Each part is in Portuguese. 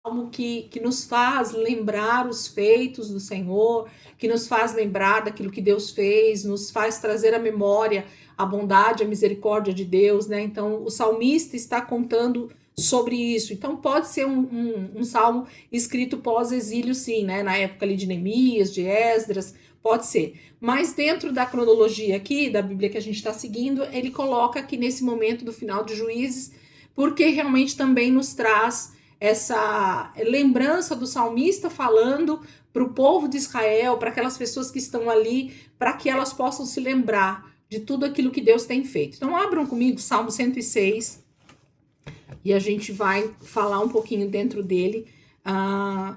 salmo que nos faz lembrar os feitos do Senhor, que nos faz lembrar daquilo que Deus fez, nos faz trazer à memória a bondade, a misericórdia de Deus, né? Então, o salmista está contando sobre isso. Então, pode ser um salmo escrito pós-exílio, sim, né? Na época ali de Neemias, de Esdras, pode ser. Mas dentro da cronologia aqui, da Bíblia que a gente está seguindo, ele coloca aqui nesse momento do final de Juízes, porque realmente também nos traz essa lembrança do salmista falando para o povo de Israel, para aquelas pessoas que estão ali, para que elas possam se lembrar de tudo aquilo que Deus tem feito. Então abram comigo Salmo 106 e a gente vai falar um pouquinho dentro dele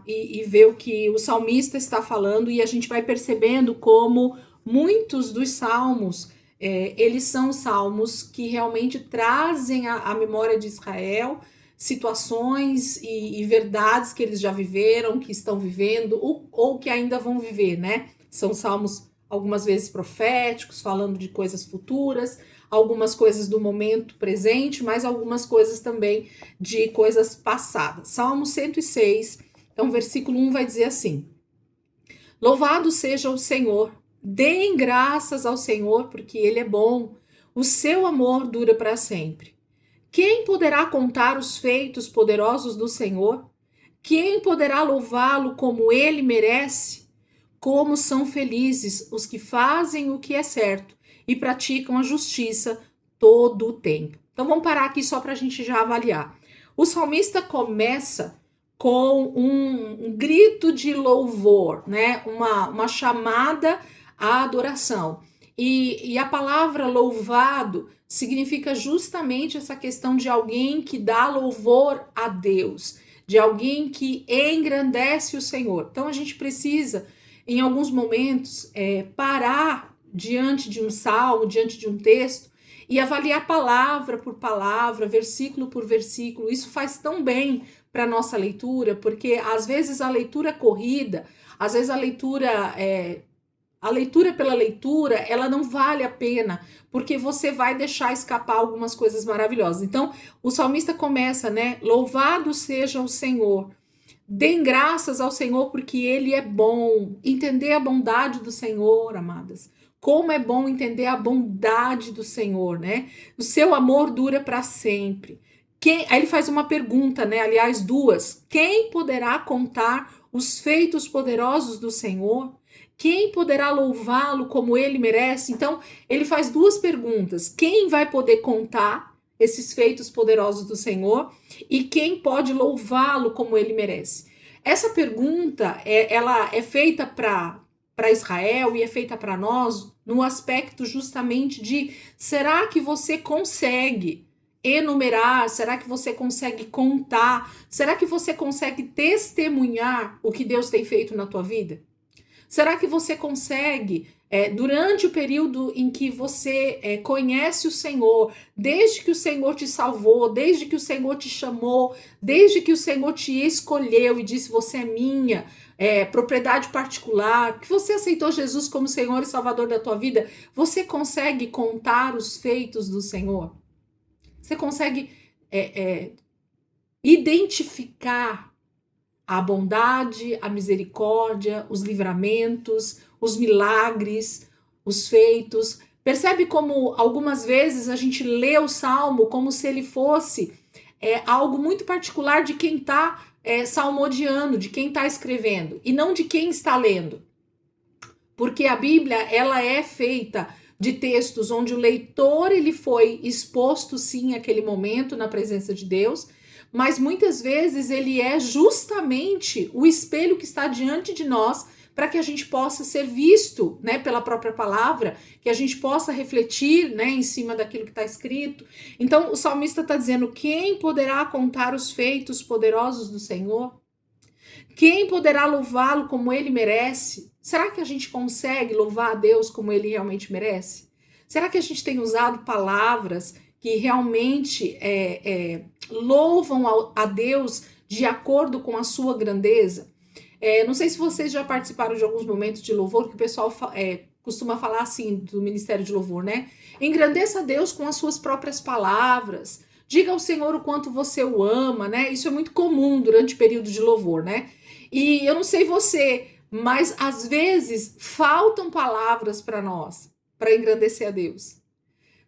e ver o que o salmista está falando, e a gente vai percebendo como muitos dos salmos eles são salmos que realmente trazem à memória de Israel situações e verdades que eles já viveram, que estão vivendo, ou que ainda vão viver, né? São salmos algumas vezes proféticos, falando de coisas futuras, algumas coisas do momento presente, mas algumas coisas também de coisas passadas. Salmo 106, então versículo 1 vai dizer assim: Louvado seja o Senhor, deem graças ao Senhor, porque Ele é bom, o seu amor dura para sempre. Quem poderá contar os feitos poderosos do Senhor? Quem poderá louvá-lo como ele merece? Como são felizes os que fazem o que é certo e praticam a justiça todo o tempo. Então vamos parar aqui só para a gente já avaliar. O salmista começa com um grito de louvor, né? Uma chamada à adoração. E a palavra louvado significa justamente essa questão de alguém que dá louvor a Deus, de alguém que engrandece o Senhor. Então a gente precisa, em alguns momentos, parar diante de um salmo, diante de um texto, e avaliar palavra por palavra, versículo por versículo. Isso faz tão bem para a nossa leitura, porque às vezes a leitura corrida, às vezes a leitura pela leitura, ela não vale a pena, porque você vai deixar escapar algumas coisas maravilhosas. Então, o salmista começa, né? Louvado seja o Senhor. Deem graças ao Senhor, porque Ele é bom. Entender a bondade do Senhor, amadas. Como é bom entender a bondade do Senhor, né? O seu amor dura para sempre. Aí ele faz uma pergunta, né? Aliás, duas. Quem poderá contar os feitos poderosos do Senhor? Quem poderá louvá-lo como ele merece? Então, ele faz duas perguntas. Quem vai poder contar esses feitos poderosos do Senhor? E quem pode louvá-lo como ele merece? Essa pergunta, ela é feita para Israel e é feita para nós no aspecto justamente de: será que você consegue enumerar? Será que você consegue contar? Será que você consegue testemunhar o que Deus tem feito na tua vida? Será que você consegue, durante o período em que você conhece o Senhor, desde que o Senhor te salvou, desde que o Senhor te chamou, desde que o Senhor te escolheu e disse: você é minha, propriedade particular, que você aceitou Jesus como Senhor e Salvador da tua vida, você consegue contar os feitos do Senhor? Você consegue identificar a bondade, a misericórdia, os livramentos, os milagres, os feitos? Percebe como algumas vezes a gente lê o Salmo como se ele fosse algo muito particular de quem está salmodiando, de quem está escrevendo, e não de quem está lendo. Porque a Bíblia, ela é feita de textos onde o leitor ele foi exposto sim àquele momento na presença de Deus, mas muitas vezes ele é justamente o espelho que está diante de nós para que a gente possa ser visto, né, pela própria palavra, que a gente possa refletir, né, em cima daquilo que está escrito. Então o salmista está dizendo: quem poderá contar os feitos poderosos do Senhor? Quem poderá louvá-lo como ele merece? Será que a gente consegue louvar a Deus como ele realmente merece? Será que a gente tem usado palavras que realmente louvam a Deus de acordo com a sua grandeza? Não sei se vocês já participaram de alguns momentos de louvor, que o pessoal costuma falar assim, do Ministério de Louvor, né? Engrandeça a Deus com as suas próprias palavras. diga ao Senhor o quanto você o ama, né? Isso é muito comum durante o período de louvor, né? E eu não sei você, mas às vezes faltam palavras para nós, para engrandecer a Deus.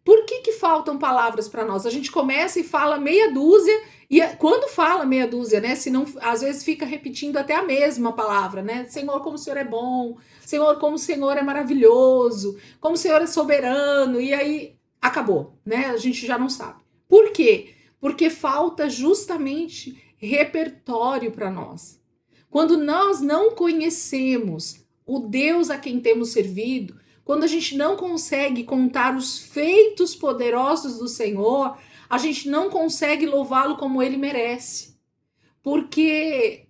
Por que faltam palavras para nós? A gente começa e fala meia dúzia, e quando fala meia dúzia, né? Se não, às vezes fica repetindo até a mesma palavra, né? Senhor, como o Senhor é bom, Senhor, como o Senhor é maravilhoso, como o Senhor é soberano, e aí acabou, né? A gente já não sabe. Por quê? Porque falta justamente repertório para nós. Quando nós não conhecemos o Deus a quem temos servido, quando a gente não consegue contar os feitos poderosos do Senhor, a gente não consegue louvá-lo como ele merece. Porque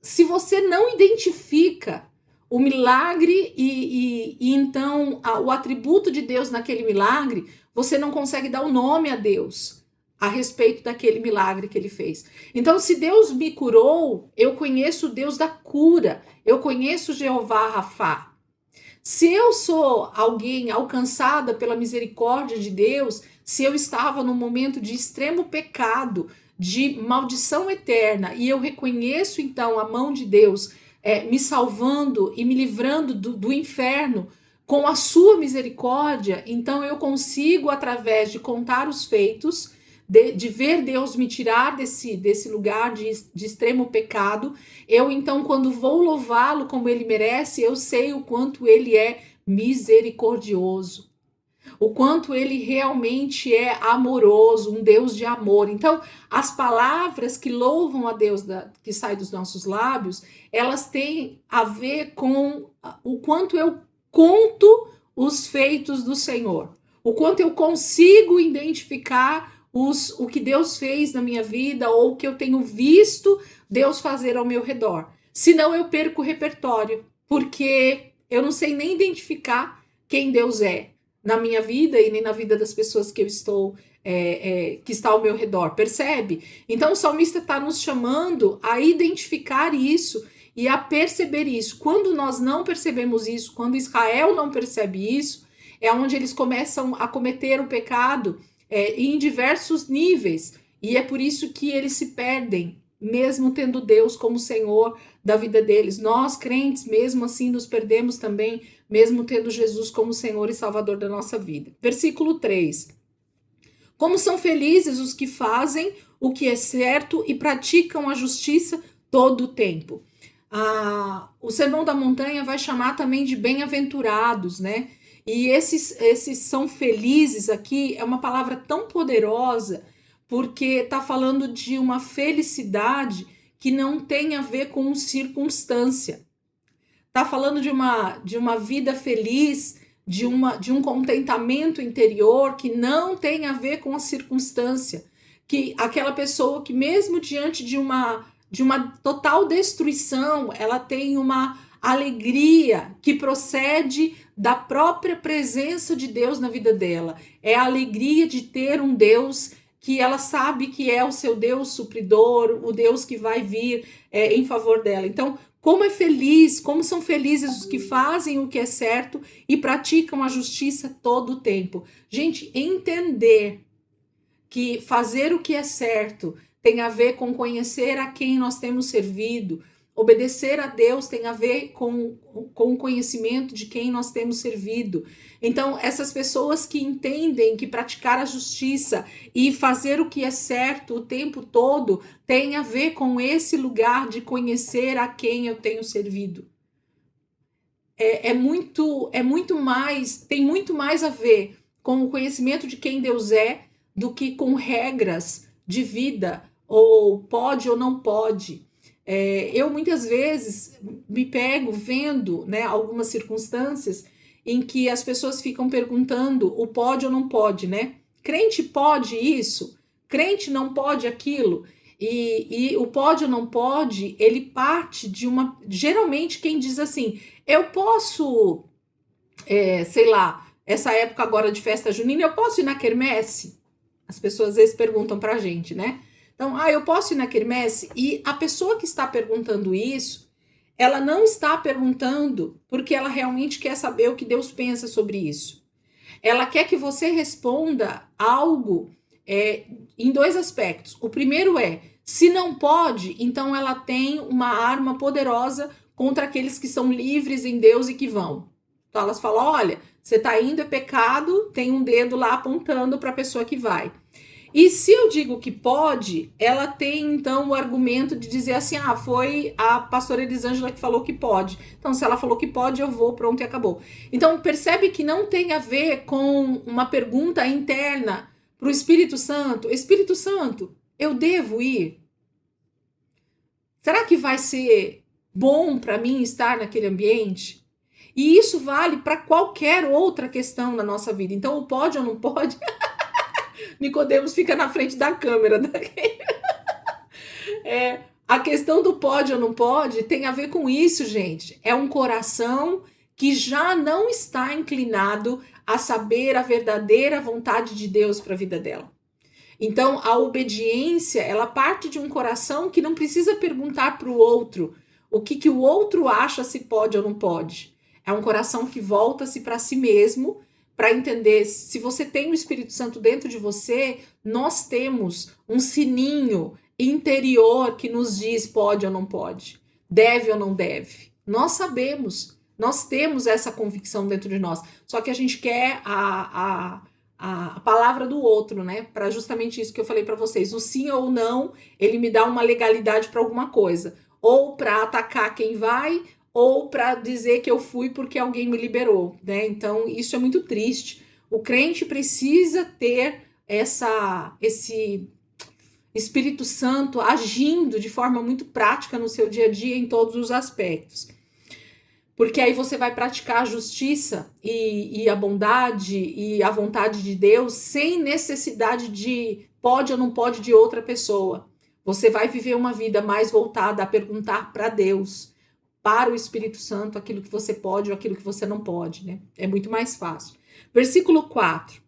se você não identifica o milagre e então o atributo de Deus naquele milagre, você não consegue dar o nome a Deus a respeito daquele milagre que ele fez. Então, se Deus me curou, eu conheço o Deus da cura, eu conheço Jeová Rafá. Se eu sou alguém alcançada pela misericórdia de Deus, se eu estava num momento de extremo pecado, de maldição eterna, e eu reconheço então a mão de Deus me salvando e me livrando do inferno com a sua misericórdia, então eu consigo, através de contar os feitos, de ver Deus me tirar desse lugar de extremo pecado, eu então, quando vou louvá-lo como ele merece, eu sei o quanto ele é misericordioso, o quanto ele realmente é amoroso, um Deus de amor. Então, as palavras que louvam a Deus, que saem dos nossos lábios, elas têm a ver com o quanto eu conto os feitos do Senhor, o quanto eu consigo identificar o que Deus fez na minha vida ou o que eu tenho visto Deus fazer ao meu redor. Senão eu perco o repertório, porque eu não sei nem identificar quem Deus é na minha vida e nem na vida das pessoas que eu estou, que está ao meu redor, percebe? Então o salmista está nos chamando a identificar isso e a perceber isso. Quando nós não percebemos isso, quando Israel não percebe isso, é onde eles começam a cometer o pecado em diversos níveis, e é por isso que eles se perdem, mesmo tendo Deus como Senhor da vida deles. Nós, crentes, mesmo assim nos perdemos também, mesmo tendo Jesus como Senhor e Salvador da nossa vida. Versículo 3. Como são felizes os que fazem o que é certo e praticam a justiça todo o tempo. O Sermão da Montanha vai chamar também de bem-aventurados, né? E esses são felizes aqui, é uma palavra tão poderosa, porque está falando de uma felicidade que não tem a ver com circunstância. Está falando de uma vida feliz, de um contentamento interior que não tem a ver com a circunstância. Que aquela pessoa que mesmo diante de uma total destruição, ela tem uma alegria que procede da própria presença de Deus na vida dela. É a alegria de ter um Deus que ela sabe que é o seu Deus supridor, o Deus que vai vir em favor dela. Então, como são felizes os que fazem o que é certo e praticam a justiça todo o tempo. Gente, entender que fazer o que é certo tem a ver com conhecer a quem nós temos servido. Obedecer a Deus tem a ver com o conhecimento de quem nós temos servido. Então, essas pessoas que entendem que praticar a justiça e fazer o que é certo o tempo todo tem a ver com esse lugar de conhecer a quem eu tenho servido. Tem muito mais a ver com o conhecimento de quem Deus é do que com regras de vida, ou pode ou não pode. Eu muitas vezes me pego vendo, né, algumas circunstâncias em que as pessoas ficam perguntando o pode ou não pode, né? Crente pode isso? Crente não pode aquilo? E o pode ou não pode, ele parte de uma... Geralmente quem diz assim, eu posso, sei lá, essa época agora de festa junina, eu posso ir na quermesse? As pessoas às vezes perguntam pra gente, né? Então, eu posso ir na quermesse? E a pessoa que está perguntando isso, ela não está perguntando porque ela realmente quer saber o que Deus pensa sobre isso. Ela quer que você responda algo em dois aspectos. O primeiro se não pode, então ela tem uma arma poderosa contra aqueles que são livres em Deus e que vão. Então elas falam, olha, você está indo, é pecado, tem um dedo lá apontando para a pessoa que vai. E se eu digo que pode, ela tem então o argumento de dizer assim, foi a pastora Elisângela que falou que pode. Então se ela falou que pode, eu vou, pronto e acabou. Então percebe que não tem a ver com uma pergunta interna para o Espírito Santo. Espírito Santo, eu devo ir? Será que vai ser bom para mim estar naquele ambiente? E isso vale para qualquer outra questão na nossa vida. Então, o pode ou não pode? Nicodemos fica na frente da câmera. A questão do pode ou não pode tem a ver com isso, gente. É um coração que já não está inclinado a saber a verdadeira vontade de Deus para a vida dela. Então, a obediência, ela parte de um coração que não precisa perguntar para o outro o que o outro acha se pode ou não pode. É um coração que volta-se para si mesmo, para entender, se você tem o Espírito Santo dentro de você, nós temos um sininho interior que nos diz pode ou não pode, deve ou não deve. Nós sabemos, nós temos essa convicção dentro de nós, só que a gente quer a palavra do outro, né? Para justamente isso que eu falei para vocês. O sim ou não, ele me dá uma legalidade para alguma coisa. Ou para atacar quem vai, ou para dizer que eu fui porque alguém me liberou, né? Então, isso é muito triste. O crente precisa ter esse Espírito Santo agindo de forma muito prática no seu dia a dia em todos os aspectos. Porque aí você vai praticar a justiça e a bondade e a vontade de Deus sem necessidade de pode ou não pode de outra pessoa. Você vai viver uma vida mais voltada a perguntar para Deus, para o Espírito Santo, aquilo que você pode ou aquilo que você não pode, né? É muito mais fácil. Versículo 4.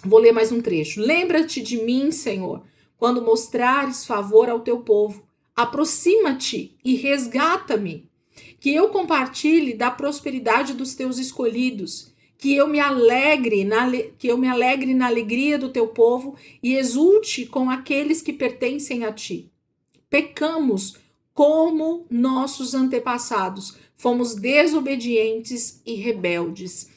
Vou ler mais um trecho. Lembra-te de mim, Senhor, quando mostrares favor ao teu povo. Aproxima-te e resgata-me. Que eu compartilhe da prosperidade dos teus escolhidos, que eu me alegre na alegria do teu povo e exulte com aqueles que pertencem a ti. Pecamos como nossos antepassados, fomos desobedientes e rebeldes.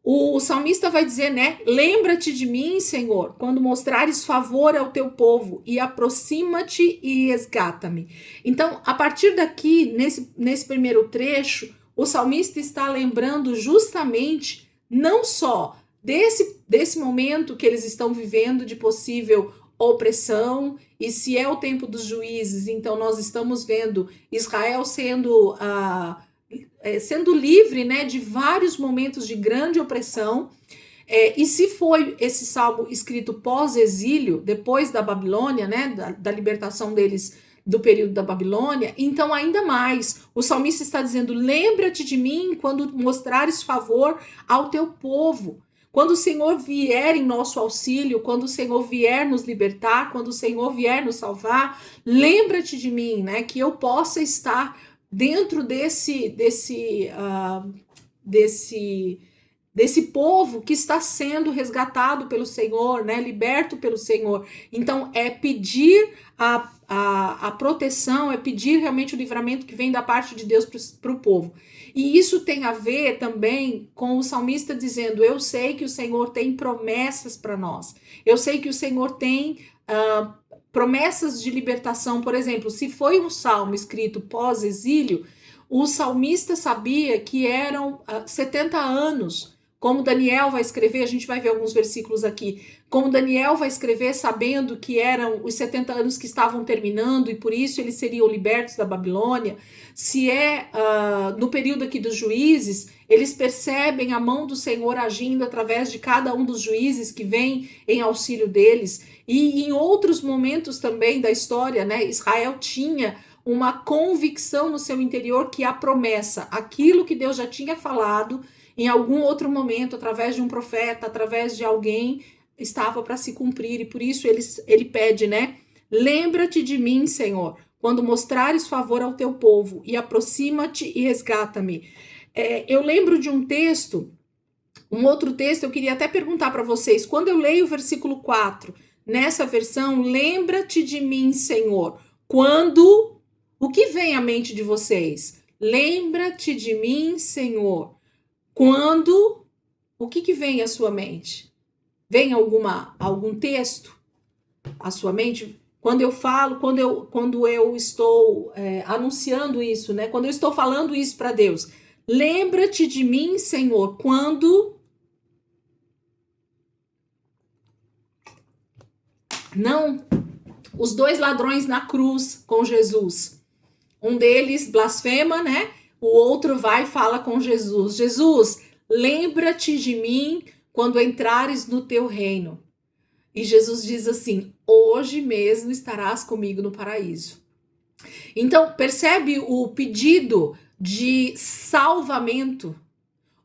O salmista vai dizer, né? Lembra-te de mim, Senhor, quando mostrares favor ao teu povo e aproxima-te e resgata-me. Então, a partir daqui, nesse primeiro trecho, o salmista está lembrando justamente não só desse momento que eles estão vivendo de possível opressão, e se é o tempo dos juízes, então nós estamos vendo Israel sendo livre, né, de vários momentos de grande opressão, e se foi esse salmo escrito pós-exílio, depois da Babilônia, né, da libertação deles do período da Babilônia, então ainda mais, o salmista está dizendo, lembra-te de mim quando mostrares favor ao teu povo, quando o Senhor vier em nosso auxílio, quando o Senhor vier nos libertar, quando o Senhor vier nos salvar, lembra-te de mim, né, que eu possa estar dentro desse povo que está sendo resgatado pelo Senhor, né, liberto pelo Senhor. Então, é pedir a proteção, é pedir realmente o livramento que vem da parte de Deus para o povo. E isso tem a ver também com o salmista dizendo, eu sei que o Senhor tem promessas para nós, eu sei que o Senhor tem promessas de libertação. Por exemplo, se foi um salmo escrito pós-exílio, o salmista sabia que eram 70 anos, como Daniel vai escrever, a gente vai ver alguns versículos aqui, como Daniel vai escrever sabendo que eram os 70 anos que estavam terminando e por isso eles seriam libertos da Babilônia. Se no período aqui dos juízes, eles percebem a mão do Senhor agindo através de cada um dos juízes que vem em auxílio deles. E em outros momentos também da história, né, Israel tinha uma convicção no seu interior que a promessa, aquilo que Deus já tinha falado em algum outro momento, através de um profeta, através de alguém, estava para se cumprir. E por isso ele pede, né? Lembra-te de mim, Senhor, quando mostrares favor ao teu povo, e aproxima-te e resgata-me. Eu lembro de um outro texto, eu queria até perguntar para vocês, quando eu leio o versículo 4, nessa versão, lembra-te de mim, Senhor. Quando, o que vem à mente de vocês? Lembra-te de mim, Senhor. Quando, o que vem à sua mente? Vem algum texto à sua mente? Quando eu falo, quando eu estou anunciando isso, né? Quando eu estou falando isso para Deus, lembra-te de mim, Senhor, quando não, os 2 ladrões na cruz com Jesus. Um deles blasfema, né? O outro vai e fala com Jesus. Jesus, lembra-te de mim quando entrares no teu reino. E Jesus diz assim: hoje mesmo estarás comigo no paraíso. Então, percebe o pedido de salvamento,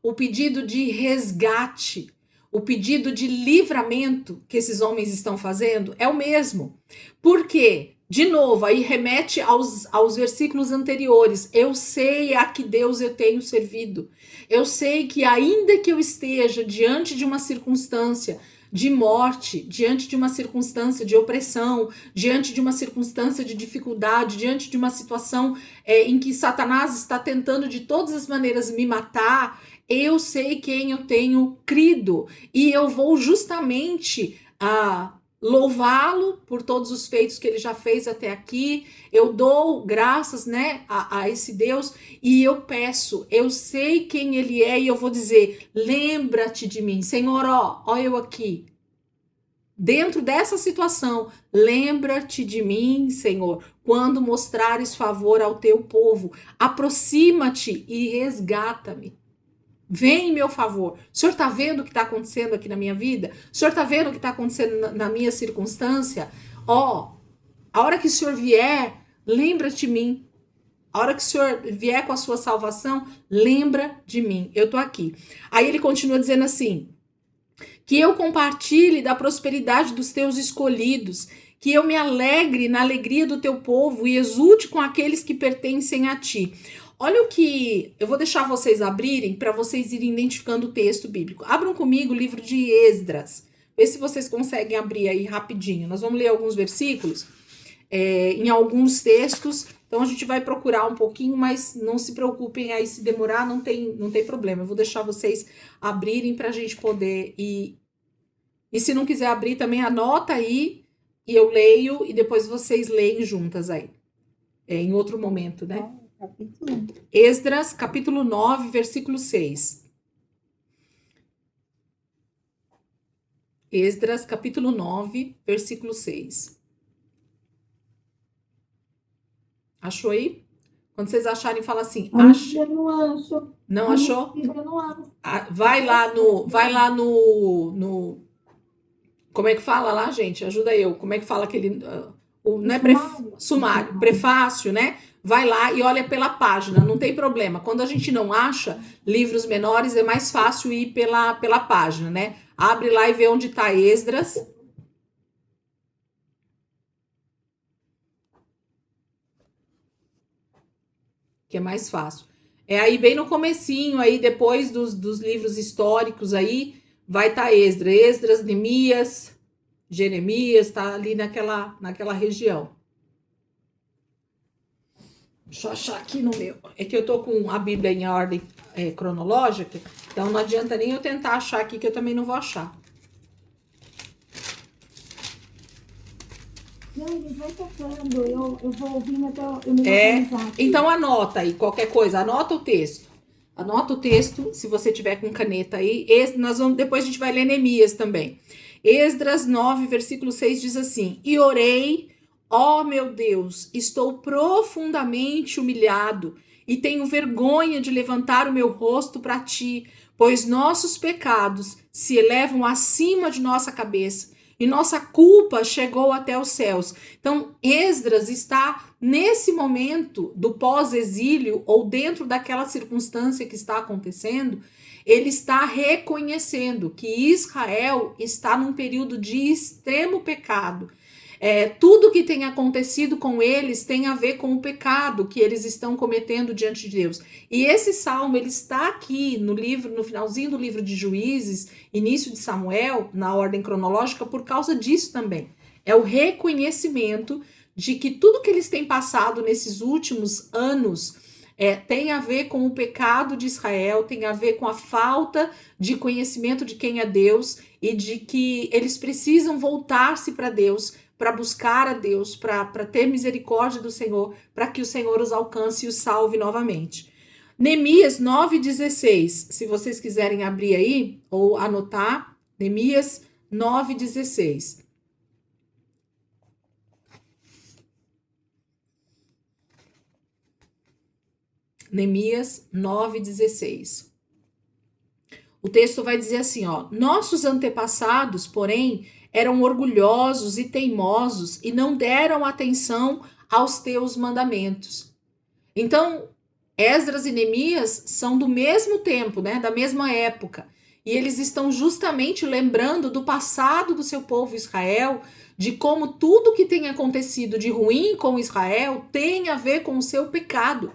o pedido de resgate, o pedido de livramento que esses homens estão fazendo é o mesmo. Por quê? De novo, aí remete aos versículos anteriores. Eu sei a que Deus eu tenho servido. Eu sei que ainda que eu esteja diante de uma circunstância de morte, diante de uma circunstância de opressão, diante de uma circunstância de dificuldade, diante de uma situação em que Satanás está tentando de todas as maneiras me matar, eu sei quem eu tenho crido e eu vou justamente louvá-lo por todos os feitos que ele já fez até aqui. Eu dou graças, né, a esse Deus e eu peço, eu sei quem ele é e eu vou dizer, lembra-te de mim, Senhor, ó eu aqui. Dentro dessa situação, lembra-te de mim, Senhor, quando mostrares favor ao teu povo, aproxima-te e resgata-me. Vem em meu favor. O Senhor está vendo o que está acontecendo aqui na minha vida? O Senhor está vendo o que está acontecendo na minha circunstância? A hora que o Senhor vier, lembra de mim. A hora que o Senhor vier com a sua salvação, lembra de mim. Eu estou aqui. Aí ele continua dizendo assim, que eu compartilhe da prosperidade dos teus escolhidos, que eu me alegre na alegria do teu povo e exulte com aqueles que pertencem a ti. Olha o que eu vou deixar vocês abrirem para vocês irem identificando o texto bíblico. Abram comigo o livro de Esdras. Vê se vocês conseguem abrir aí rapidinho. Nós vamos ler alguns versículos em alguns textos. Então a gente vai procurar um pouquinho, mas não se preocupem aí se demorar, não tem problema. Eu vou deixar vocês abrirem para a gente poder ir. E se não quiser abrir também, anota aí e eu leio e depois vocês leem juntas aí. Em outro momento, né? Esdras, capítulo 9, versículo 6. Esdras, capítulo 9, versículo 6. Achou aí? Quando vocês acharem, fala assim. Eu não acho. Não achou? Eu não acho. Vai lá no. Como é que fala lá, gente? Ajuda eu. Como é que fala aquele. Não é sumário, prefácio, né? Vai lá e olha pela página, não tem problema. Quando a gente não acha livros menores, é mais fácil ir pela página, né? Abre lá e vê onde está Esdras. Que é mais fácil. É aí bem no comecinho, aí depois dos livros históricos aí, vai estar Esdras, Neemias, Jeremias, tá ali naquela região. Deixa eu achar aqui no meu. É que eu tô com a Bíblia em ordem cronológica, então não adianta nem eu tentar achar aqui, que eu também não vou achar. Não, ele vai tocando, eu vou ouvindo até eu me localizar. Então anota aí, qualquer coisa, anota o texto. Anota o texto, se você tiver com caneta aí. Depois a gente vai ler Neemias também. Esdras 9, versículo 6 diz assim: E orei, ó meu Deus, estou profundamente humilhado e tenho vergonha de levantar o meu rosto para ti, pois nossos pecados se elevam acima de nossa cabeça e nossa culpa chegou até os céus. Então, Esdras está nesse momento do pós-exílio ou dentro daquela circunstância que está acontecendo, ele está reconhecendo que Israel está num período de extremo pecado. Tudo que tem acontecido com eles tem a ver com o pecado que eles estão cometendo diante de Deus. E esse salmo, ele está aqui no livro, no finalzinho do livro de Juízes, início de Samuel, na ordem cronológica, por causa disso também. É o reconhecimento de que tudo que eles têm passado nesses últimos anos tem a ver com o pecado de Israel, tem a ver com a falta de conhecimento de quem é Deus e de que eles precisam voltar-se para Deus, para buscar a Deus, para ter misericórdia do Senhor, para que o Senhor os alcance e os salve novamente. Neemias 9,16, se vocês quiserem abrir aí ou anotar, Neemias 9,16. Neemias 9,16. O texto vai dizer assim, ó: nossos antepassados, porém, eram orgulhosos e teimosos e não deram atenção aos teus mandamentos. Então, Esdras e Neemias são do mesmo tempo, né, da mesma época. E eles estão justamente lembrando do passado do seu povo Israel, de como tudo que tem acontecido de ruim com Israel tem a ver com o seu pecado.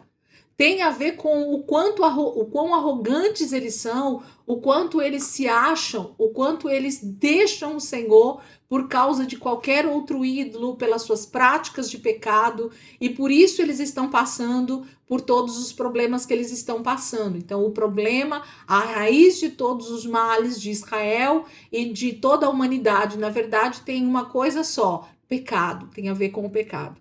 Tem a ver com o quão arrogantes eles são, o quanto eles se acham, o quanto eles deixam o Senhor por causa de qualquer outro ídolo, pelas suas práticas de pecado, e por isso eles estão passando por todos os problemas que eles estão passando. Então, o problema, a raiz de todos os males de Israel e de toda a humanidade, na verdade, tem uma coisa só: pecado, tem a ver com o pecado.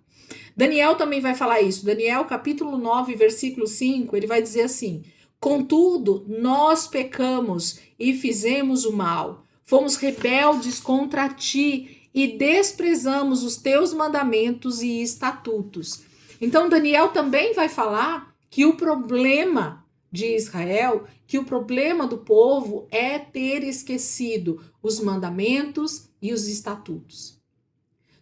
Daniel também vai falar isso. Daniel, capítulo 9, versículo 5, ele vai dizer assim: contudo, nós pecamos e fizemos o mal. Fomos rebeldes contra ti e desprezamos os teus mandamentos e estatutos. Então, Daniel também vai falar que o problema de Israel, que o problema do povo é ter esquecido os mandamentos e os estatutos.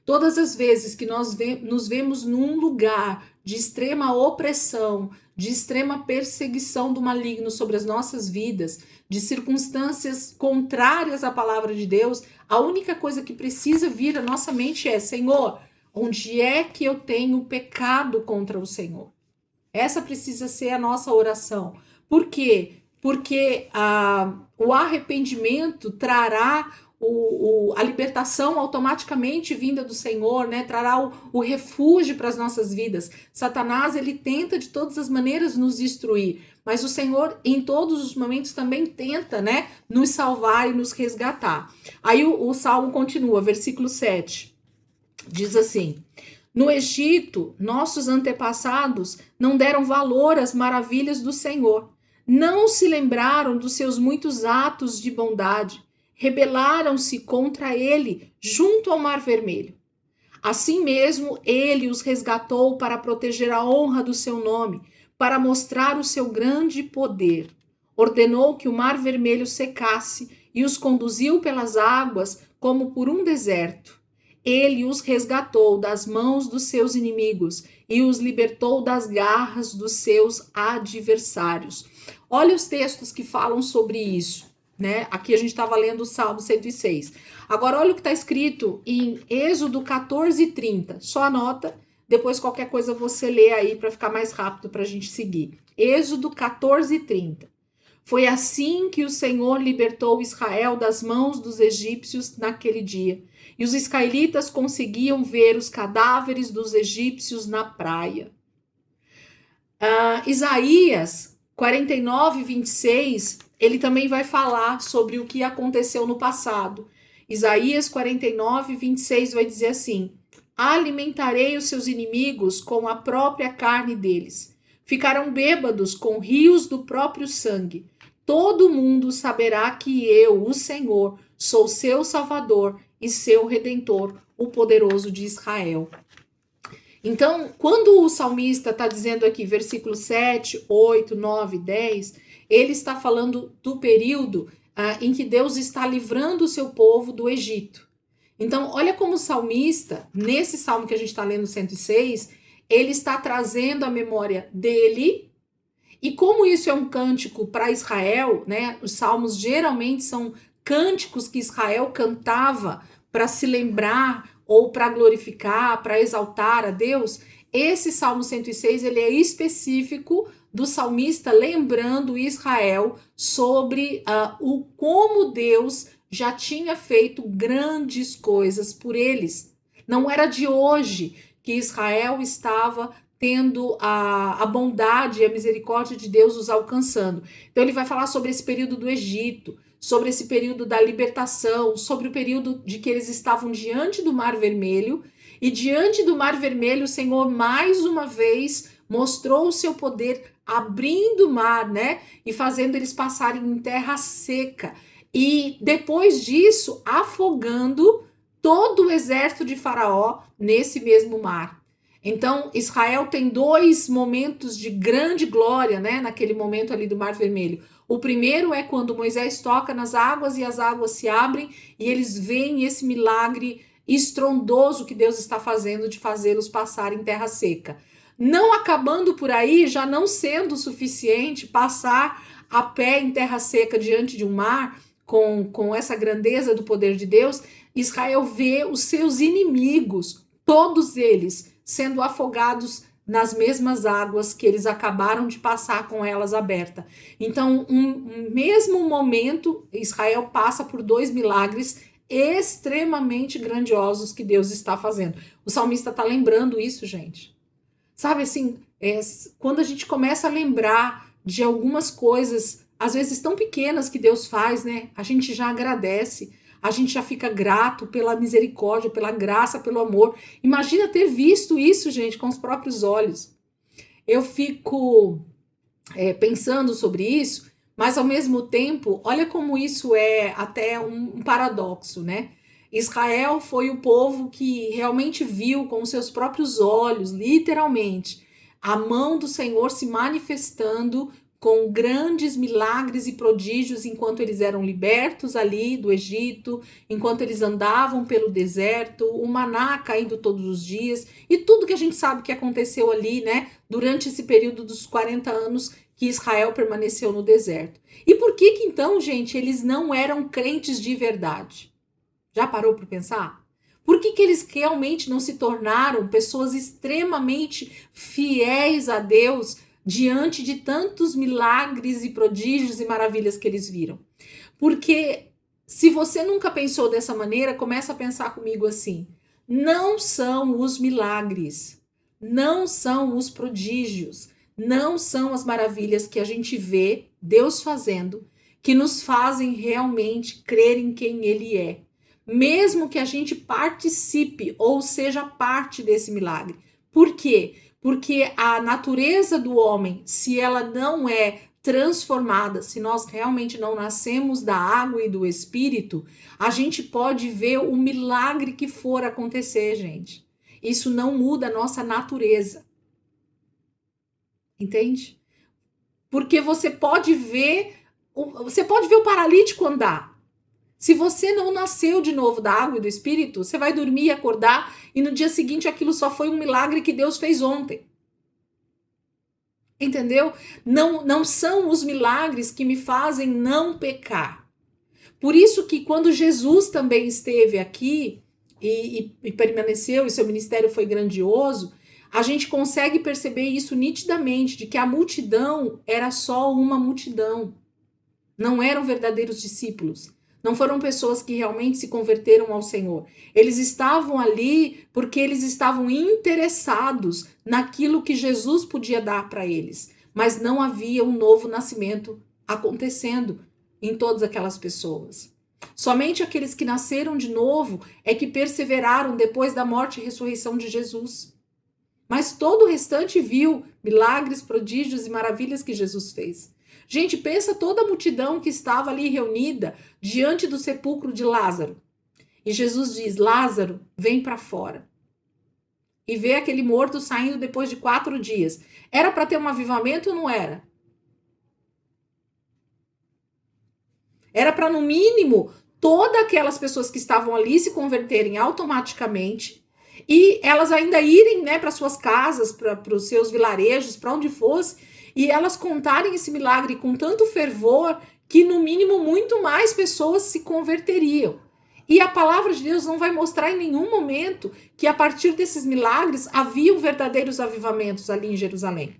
Todas as vezes que nós nos vemos num lugar de extrema opressão, de extrema perseguição do maligno sobre as nossas vidas, de circunstâncias contrárias à palavra de Deus, a única coisa que precisa vir à nossa mente é: Senhor, onde é que eu tenho pecado contra o Senhor? Essa precisa ser a nossa oração. Por quê? Porque o arrependimento trará a libertação automaticamente vinda do Senhor, né? Trará o refúgio para as nossas vidas. Satanás, ele tenta de todas as maneiras nos destruir, mas o Senhor, em todos os momentos, também tenta, né, nos salvar e nos resgatar. Aí o Salmo continua, versículo 7, diz assim: no Egito, nossos antepassados não deram valor às maravilhas do Senhor, não se lembraram dos seus muitos atos de bondade, rebelaram-se contra ele junto ao Mar Vermelho. Assim mesmo, ele os resgatou para proteger a honra do seu nome, para mostrar o seu grande poder. Ordenou que o Mar Vermelho secasse e os conduziu pelas águas como por um deserto. Ele os resgatou das mãos dos seus inimigos e os libertou das garras dos seus adversários. Olha os textos que falam sobre isso. Né? Aqui a gente estava lendo o Salmo 106. Agora olha o que está escrito em Êxodo 14:30. Só anota, depois qualquer coisa você lê aí para ficar mais rápido para a gente seguir. Êxodo 14:30. Foi assim que o Senhor libertou Israel das mãos dos egípcios naquele dia. E os israelitas conseguiam ver os cadáveres dos egípcios na praia. Isaías 49:26, ele também vai falar sobre o que aconteceu no passado. Isaías 49:26 vai dizer assim: alimentarei os seus inimigos com a própria carne deles. Ficarão bêbados com rios do próprio sangue. Todo mundo saberá que eu, o Senhor, sou seu Salvador e seu Redentor, o poderoso de Israel. Então, quando o salmista está dizendo aqui, versículo 7, 8, 9, 10, ele está falando do período em que Deus está livrando o seu povo do Egito. Então, olha como o salmista, nesse salmo que a gente está lendo, 106, ele está trazendo a memória dele, e como isso é um cântico para Israel, né? Os salmos geralmente são cânticos que Israel cantava para se lembrar ou para glorificar, para exaltar a Deus, esse Salmo 106 ele é específico do salmista lembrando Israel sobre o como Deus já tinha feito grandes coisas por eles. Não era de hoje que Israel estava tendo a bondade e a misericórdia de Deus os alcançando. Então ele vai falar sobre esse período do Egito, sobre esse período da libertação, sobre o período de que eles estavam diante do Mar Vermelho, e diante do Mar Vermelho o Senhor mais uma vez mostrou o seu poder abrindo o mar, né, e fazendo eles passarem em terra seca, e depois disso afogando todo o exército de Faraó nesse mesmo mar. Então, Israel tem dois momentos de grande glória, né, naquele momento ali do Mar Vermelho. O primeiro é quando Moisés toca nas águas e as águas se abrem e eles veem esse milagre estrondoso que Deus está fazendo de fazê-los passar em terra seca. Não acabando por aí, já não sendo suficiente passar a pé em terra seca diante de um mar com essa grandeza do poder de Deus, Israel vê os seus inimigos, todos eles, sendo afogados nas mesmas águas que eles acabaram de passar com elas abertas. Então, um mesmo momento, Israel passa por dois milagres extremamente grandiosos que Deus está fazendo. O salmista está lembrando isso, gente. Sabe assim, quando a gente começa a lembrar de algumas coisas, às vezes tão pequenas que Deus faz, né? A gente já agradece. A gente já fica grato pela misericórdia, pela graça, pelo amor. Imagina ter visto isso, gente, com os próprios olhos. Eu fico pensando sobre isso, mas ao mesmo tempo, olha como isso é até um paradoxo, né? Israel foi o povo que realmente viu com seus próprios olhos, literalmente, a mão do Senhor se manifestando com grandes milagres e prodígios enquanto eles eram libertos ali do Egito, enquanto eles andavam pelo deserto, o maná caindo todos os dias, e tudo que a gente sabe que aconteceu ali, né, durante esse período dos 40 anos que Israel permaneceu no deserto. E por que então, gente, eles não eram crentes de verdade? Já parou para pensar? Por que eles realmente não se tornaram pessoas extremamente fiéis a Deus diante de tantos milagres e prodígios e maravilhas que eles viram? Porque se você nunca pensou dessa maneira, começa a pensar comigo assim: não são os milagres, não são os prodígios, não são as maravilhas que a gente vê Deus fazendo que nos fazem realmente crer em quem Ele é. Mesmo que a gente participe ou seja parte desse milagre. Por quê? Porque a natureza do homem, se ela não é transformada, se nós realmente não nascemos da água e do Espírito, a gente pode ver o milagre que for acontecer, gente. Isso não muda a nossa natureza. Entende? Porque você pode ver o paralítico andar. Se você não nasceu de novo da água e do Espírito, você vai dormir e acordar e no dia seguinte aquilo só foi um milagre que Deus fez ontem. Entendeu? Não são os milagres que me fazem não pecar. Por isso que quando Jesus também esteve aqui e permaneceu e seu ministério foi grandioso, a gente consegue perceber isso nitidamente, de que a multidão era só uma multidão. Não eram verdadeiros discípulos. Não foram pessoas que realmente se converteram ao Senhor. Eles estavam ali porque eles estavam interessados naquilo que Jesus podia dar para eles. Mas não havia um novo nascimento acontecendo em todas aquelas pessoas. Somente aqueles que nasceram de novo é que perseveraram depois da morte e ressurreição de Jesus. Mas todo o restante viu milagres, prodígios e maravilhas que Jesus fez. Gente, pensa toda a multidão que estava ali reunida diante do sepulcro de Lázaro. E Jesus diz: Lázaro, vem para fora. E vê aquele morto saindo depois de 4 dias. Era para ter um avivamento ou não era? Era para, no mínimo, todas aquelas pessoas que estavam ali se converterem automaticamente e elas ainda irem, né, para suas casas, para os seus vilarejos, para onde fosse, e elas contarem esse milagre com tanto fervor que, no mínimo, muito mais pessoas se converteriam. E a palavra de Deus não vai mostrar em nenhum momento que a partir desses milagres haviam verdadeiros avivamentos ali em Jerusalém.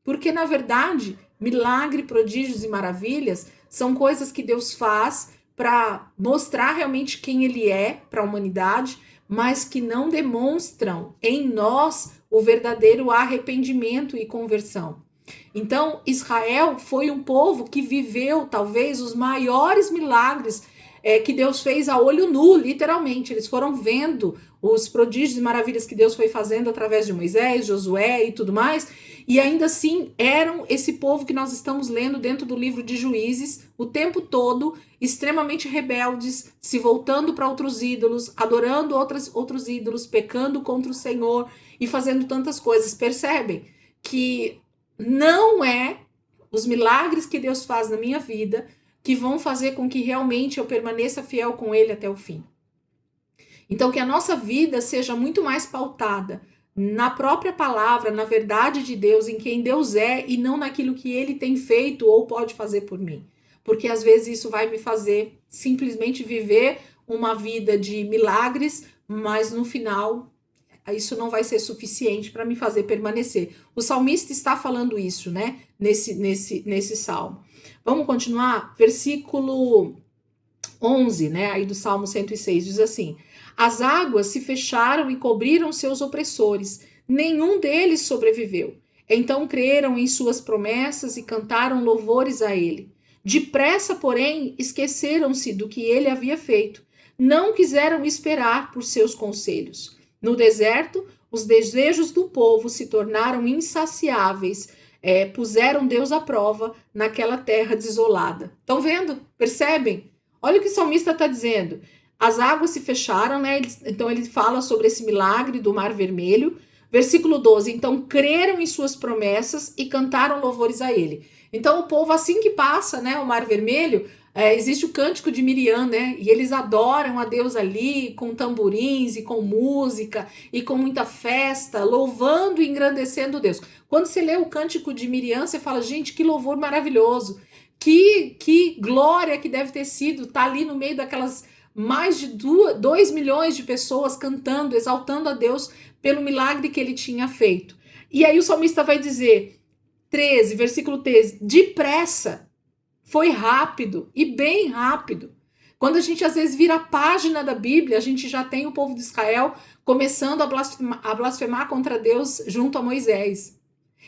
Porque, na verdade, milagre, prodígios e maravilhas são coisas que Deus faz para mostrar realmente quem Ele é para a humanidade, mas que não demonstram em nós o verdadeiro arrependimento e conversão. Então, Israel foi um povo que viveu, talvez, os maiores milagres que Deus fez a olho nu, literalmente. Eles foram vendo os prodígios e maravilhas que Deus foi fazendo através de Moisés, Josué e tudo mais, e ainda assim eram esse povo que nós estamos lendo dentro do livro de Juízes, o tempo todo, extremamente rebeldes, se voltando para outros ídolos, adorando outros ídolos, pecando contra o Senhor e fazendo tantas coisas. Percebem que não é os milagres que Deus faz na minha vida que vão fazer com que realmente eu permaneça fiel com Ele até o fim. Então, que a nossa vida seja muito mais pautada na própria palavra, na verdade de Deus, em quem Deus é, e não naquilo que Ele tem feito ou pode fazer por mim. Porque às vezes isso vai me fazer simplesmente viver uma vida de milagres, mas no final isso não vai ser suficiente para me fazer permanecer. O salmista está falando isso, né? Nesse salmo. Vamos continuar? Versículo 11, né? Aí do Salmo 106, diz assim: as águas se fecharam e cobriram seus opressores, nenhum deles sobreviveu. Então creram em suas promessas e cantaram louvores a ele. Depressa, porém, esqueceram-se do que ele havia feito. Não quiseram esperar por seus conselhos. No deserto, os desejos do povo se tornaram insaciáveis. Puseram Deus à prova naquela terra desolada. Estão vendo? Percebem? Olha o que o salmista está dizendo. As águas se fecharam, né? Então ele fala sobre esse milagre do Mar Vermelho. Versículo 12. Então creram em suas promessas e cantaram louvores a ele. Então o povo, assim que passa, né, o Mar Vermelho, existe o cântico de Miriam, né? E eles adoram a Deus ali com tamborins e com música e com muita festa, louvando e engrandecendo Deus. Quando você lê o cântico de Miriam, você fala, gente, que louvor maravilhoso. Que glória que deve ter sido estar ali no meio daquelas mais de 2 milhões de pessoas cantando, exaltando a Deus pelo milagre que ele tinha feito. E aí o salmista vai dizer, 13, versículo 13, depressa, foi rápido e bem rápido. Quando a gente às vezes vira a página da Bíblia, a gente já tem o povo de Israel começando a blasfemar contra Deus junto a Moisés.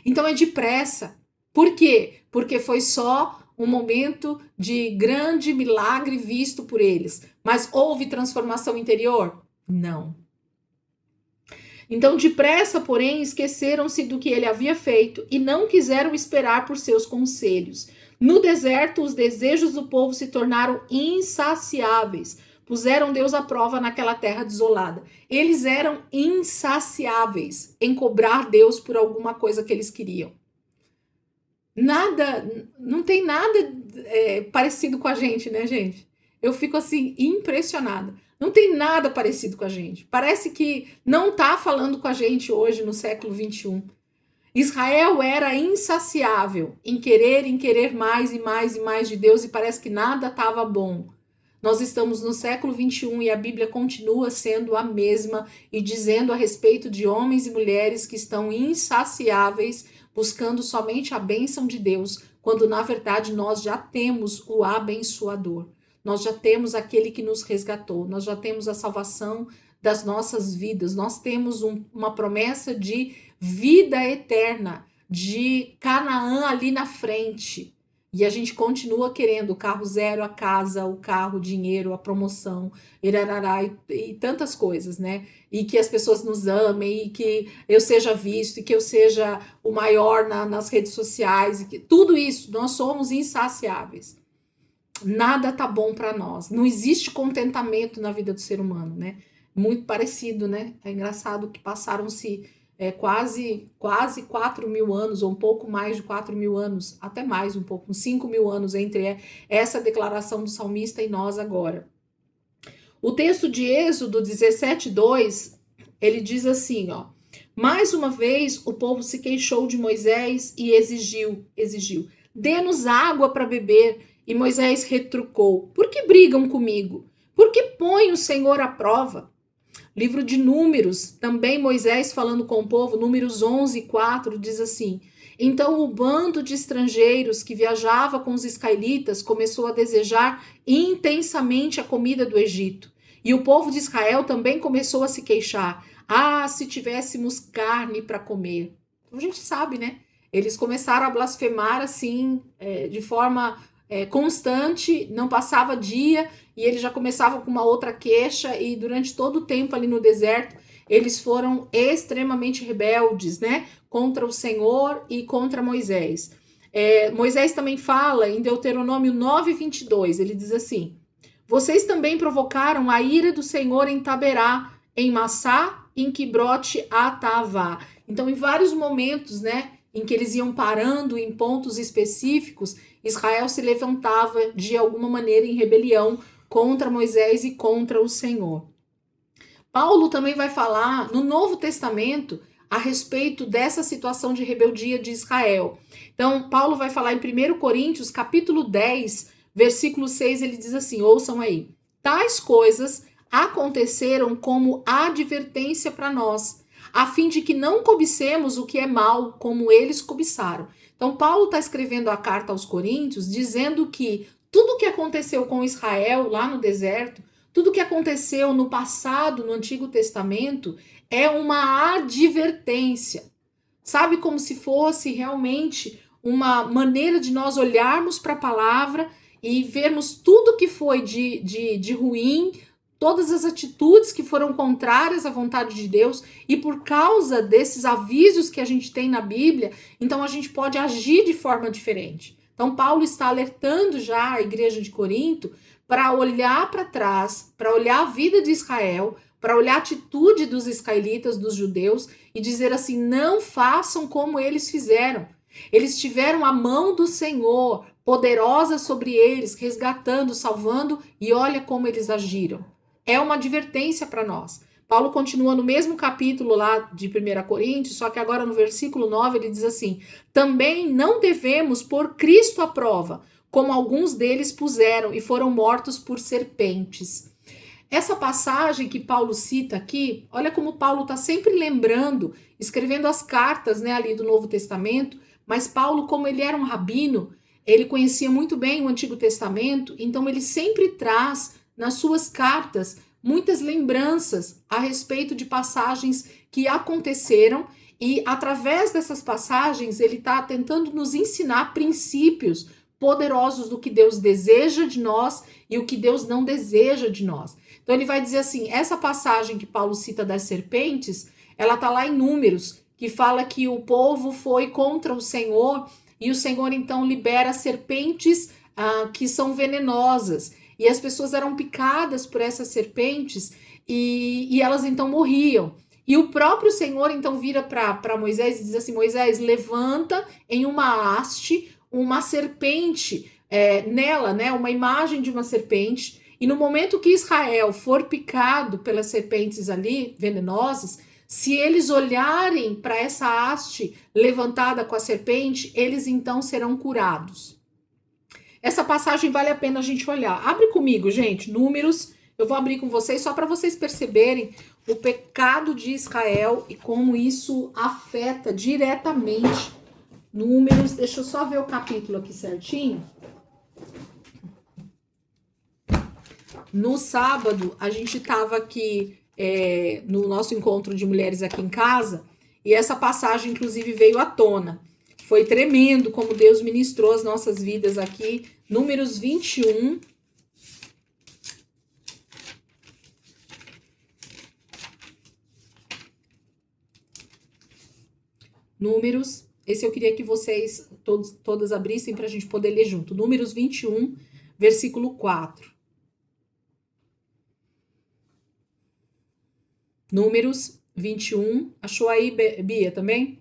Então é depressa. Por quê? Porque foi só um momento de grande milagre visto por eles. Mas houve transformação interior? Não. Então, depressa, porém, esqueceram-se do que ele havia feito e não quiseram esperar por seus conselhos. No deserto, os desejos do povo se tornaram insaciáveis. Puseram Deus à prova naquela terra desolada. Eles eram insaciáveis em cobrar Deus por alguma coisa que eles queriam. Não tem nada parecido com a gente, né, gente? Eu fico assim, impressionada. Não tem nada parecido com a gente. Parece que não está falando com a gente hoje, no século 21. Israel era insaciável em querer mais e mais e mais de Deus, e parece que nada estava bom. Nós estamos no século 21 e a Bíblia continua sendo a mesma e dizendo a respeito de homens e mulheres que estão insaciáveis, buscando somente a bênção de Deus, quando na verdade nós já temos o abençoador. Nós já temos aquele que nos resgatou, nós já temos a salvação das nossas vidas, nós temos uma promessa de vida eterna, de Canaã ali na frente. E a gente continua querendo o carro zero, a casa, o carro, o dinheiro, a promoção, irarará, e tantas coisas, né? E que as pessoas nos amem, e que eu seja visto, e que eu seja o maior nas redes sociais, e que tudo isso, nós somos insaciáveis. Nada tá bom para nós. Não existe contentamento na vida do ser humano, né? Muito parecido, né? É engraçado que passaram-se quase 4.000 anos, ou um pouco mais de 4.000 anos, até mais um pouco, uns 5.000 anos entre essa declaração do salmista e nós agora. O texto de Êxodo 17:2, ele diz assim, ó: mais uma vez o povo se queixou de Moisés e exigiu, dê-nos água para beber. E Moisés retrucou: por que brigam comigo? Por que põem o Senhor à prova? Livro de Números, também Moisés falando com o povo, Números 11:4, diz assim: então o bando de estrangeiros que viajava com os israelitas começou a desejar intensamente a comida do Egito. E o povo de Israel também começou a se queixar: ah, se tivéssemos carne para comer. Então, a gente sabe, né? Eles começaram a blasfemar assim, de forma constante, não passava dia, e eles já começavam com uma outra queixa, e durante todo o tempo ali no deserto, eles foram extremamente rebeldes, né? Contra o Senhor e contra Moisés. Moisés também fala em Deuteronômio 9:22, ele diz assim: vocês também provocaram a ira do Senhor em Taberá, em Massá, em Quibrote Atavá. Então, em vários momentos, né, em que eles iam parando em pontos específicos, Israel se levantava de alguma maneira em rebelião contra Moisés e contra o Senhor. Paulo também vai falar no Novo Testamento a respeito dessa situação de rebeldia de Israel. Então, Paulo vai falar em 1 Coríntios, capítulo 10, versículo 6, ele diz assim, ouçam aí: tais coisas aconteceram como advertência para nós, a fim de que não cobicemos o que é mal, como eles cobiçaram. Então, Paulo está escrevendo a carta aos Coríntios, dizendo que tudo o que aconteceu com Israel lá no deserto, tudo o que aconteceu no passado, no Antigo Testamento, é uma advertência. Sabe, como se fosse realmente uma maneira de nós olharmos para a palavra e vermos tudo que foi de ruim, todas as atitudes que foram contrárias à vontade de Deus, e por causa desses avisos que a gente tem na Bíblia, então a gente pode agir de forma diferente. Então Paulo está alertando já a igreja de Corinto para olhar para trás, para olhar a vida de Israel, para olhar a atitude dos israelitas, dos judeus, e dizer assim, não façam como eles fizeram. Eles tiveram a mão do Senhor poderosa sobre eles, resgatando, salvando, e olha como eles agiram. É uma advertência para nós. Paulo continua no mesmo capítulo lá de 1 Coríntios, só que agora no versículo 9 ele diz assim: também não devemos pôr Cristo à prova, como alguns deles puseram e foram mortos por serpentes. Essa passagem que Paulo cita aqui, olha como Paulo está sempre lembrando, escrevendo as cartas, né, ali do Novo Testamento, mas Paulo, como ele era um rabino, ele conhecia muito bem o Antigo Testamento, então ele sempre traz nas suas cartas muitas lembranças a respeito de passagens que aconteceram, e através dessas passagens ele está tentando nos ensinar princípios poderosos do que Deus deseja de nós e o que Deus não deseja de nós. Então ele vai dizer assim, essa passagem que Paulo cita das serpentes, ela está lá em Números, que fala que o povo foi contra o Senhor, e o Senhor então libera serpentes que são venenosas, e as pessoas eram picadas por essas serpentes, e elas então morriam. E o próprio Senhor então vira para Moisés e diz assim, Moisés, levanta em uma haste uma serpente nela, né, uma imagem de uma serpente, e no momento que Israel for picado pelas serpentes ali, venenosas, se eles olharem para essa haste levantada com a serpente, eles então serão curados. Essa passagem vale a pena a gente olhar. Abre comigo, gente, Números. Eu vou abrir com vocês só para vocês perceberem o pecado de Israel e como isso afeta diretamente Números. Deixa eu só ver o capítulo aqui certinho. No sábado, a gente estava aqui no nosso encontro de mulheres aqui em casa, e essa passagem, inclusive, veio à tona. Foi tremendo como Deus ministrou as nossas vidas aqui. Números 21. Números, esse eu queria que vocês todas abrissem para a gente poder ler junto. Números 21, versículo 4. Números 21, achou aí, Bia, também?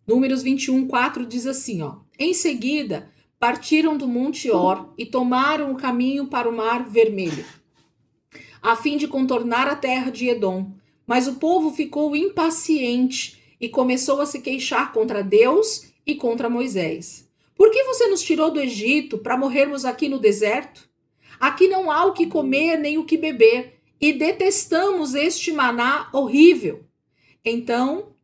Números 21, 4 diz assim, ó. Em seguida, partiram do Monte Or e tomaram o caminho para o Mar Vermelho, a fim de contornar a terra de Edom. Mas o povo ficou impaciente e começou a se queixar contra Deus e contra Moisés. Por que você nos tirou do Egito para morrermos aqui no deserto? Aqui não há o que comer nem o que beber, e detestamos este maná horrível. Então,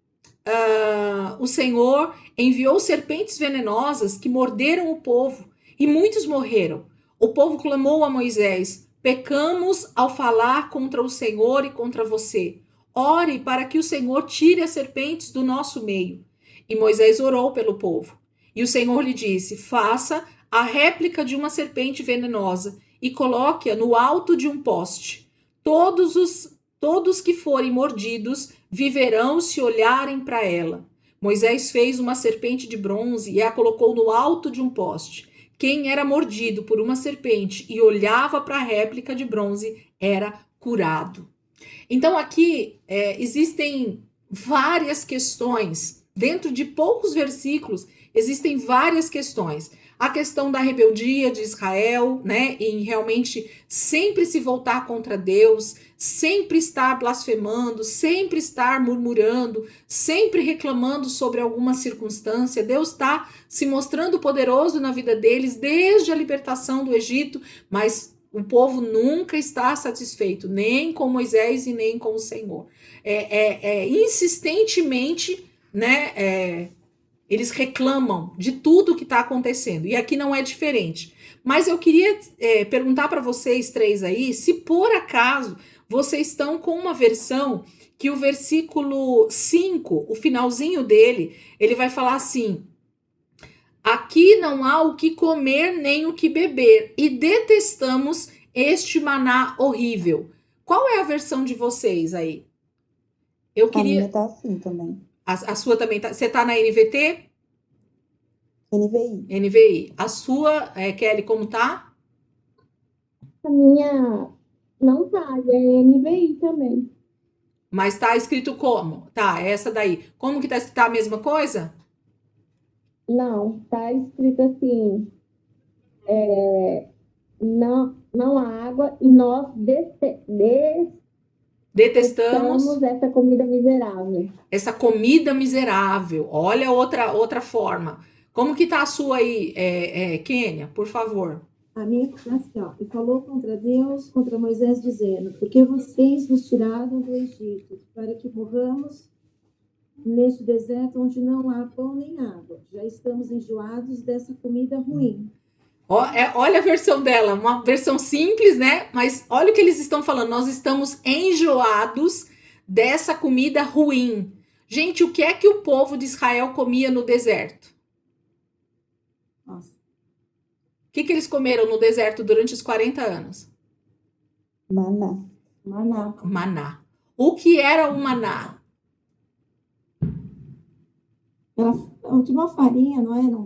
o Senhor enviou serpentes venenosas que morderam o povo, e muitos morreram. O povo clamou a Moisés: pecamos ao falar contra o Senhor e contra você. Ore para que o Senhor tire as serpentes do nosso meio. E Moisés orou pelo povo. E o Senhor lhe disse: faça a réplica de uma serpente venenosa e coloque-a no alto de um poste. Todos que forem mordidos viverão se olharem para ela. Moisés fez uma serpente de bronze e a colocou no alto de um poste. Quem era mordido por uma serpente e olhava para a réplica de bronze era curado. Então aqui existem várias questões. Dentro de poucos versículos, existem várias questões. A questão da rebeldia de Israel, né, em realmente sempre se voltar contra Deus, sempre estar blasfemando, sempre estar murmurando, sempre reclamando sobre alguma circunstância. Deus está se mostrando poderoso na vida deles desde a libertação do Egito, mas o povo nunca está satisfeito, nem com Moisés e nem com o Senhor. Insistentemente, né, eles reclamam de tudo que está acontecendo. E aqui não é diferente. Mas eu queria perguntar para vocês três aí, se por acaso vocês estão com uma versão que o versículo 5, o finalzinho dele, ele vai falar assim: aqui não há o que comer nem o que beber, e detestamos este maná horrível. Qual é a versão de vocês aí? Eu queria... A minha tá assim também. A sua também tá... Você tá na NVT? NVI. NVI. A sua, Kelly, como tá? A minha não tá, é NVI também. Mas tá escrito como? Tá, essa daí. Como que tá escrito a mesma coisa? Não, tá escrito assim, não há água e nós Detestamos essa comida miserável. essa comida miserável. Olha outra forma. Como que tá a sua aí, Kênia? Por favor. A minha tá assim, ó, e falou contra Deus, contra Moisés, dizendo: porque vocês nos tiraram do Egito, para que morramos neste deserto onde não há pão nem água. Já estamos enjoados dessa comida ruim. Olha a versão dela, uma versão simples, né? Mas olha o que eles estão falando. Nós estamos enjoados dessa comida ruim. Gente, o que é que o povo de Israel comia no deserto? Nossa. O que eles comeram no deserto durante os 40 anos? Maná. Maná. O que era o maná? Ela tinha uma farinha, não era?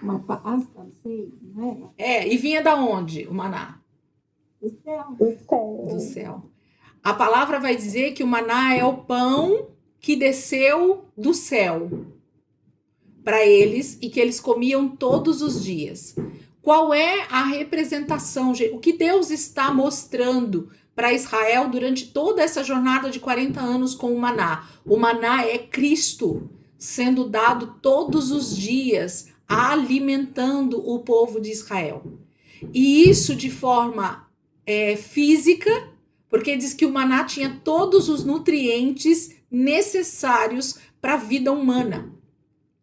Uma pasta, não sei, não era? E vinha da onde o maná? Do céu. Do céu. A palavra vai dizer que o maná é o pão que desceu do céu para eles e que eles comiam todos os dias. Qual é a representação, gente? O que Deus está mostrando para Israel durante toda essa jornada de 40 anos com o maná? O maná é Cristo sendo dado todos os dias, alimentando o povo de Israel. E isso de forma física, porque diz que o maná tinha todos os nutrientes necessários para a vida humana.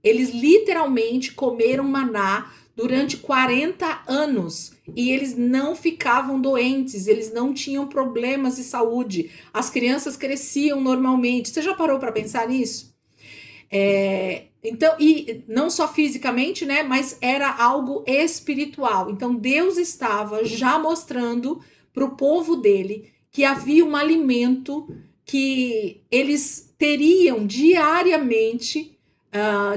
Eles literalmente comeram maná durante 40 anos e eles não ficavam doentes, eles não tinham problemas de saúde, as crianças cresciam normalmente. Você já parou para pensar nisso? Então, e não só fisicamente, né, mas era algo espiritual. Então Deus estava já mostrando para o povo dele que havia um alimento que eles teriam diariamente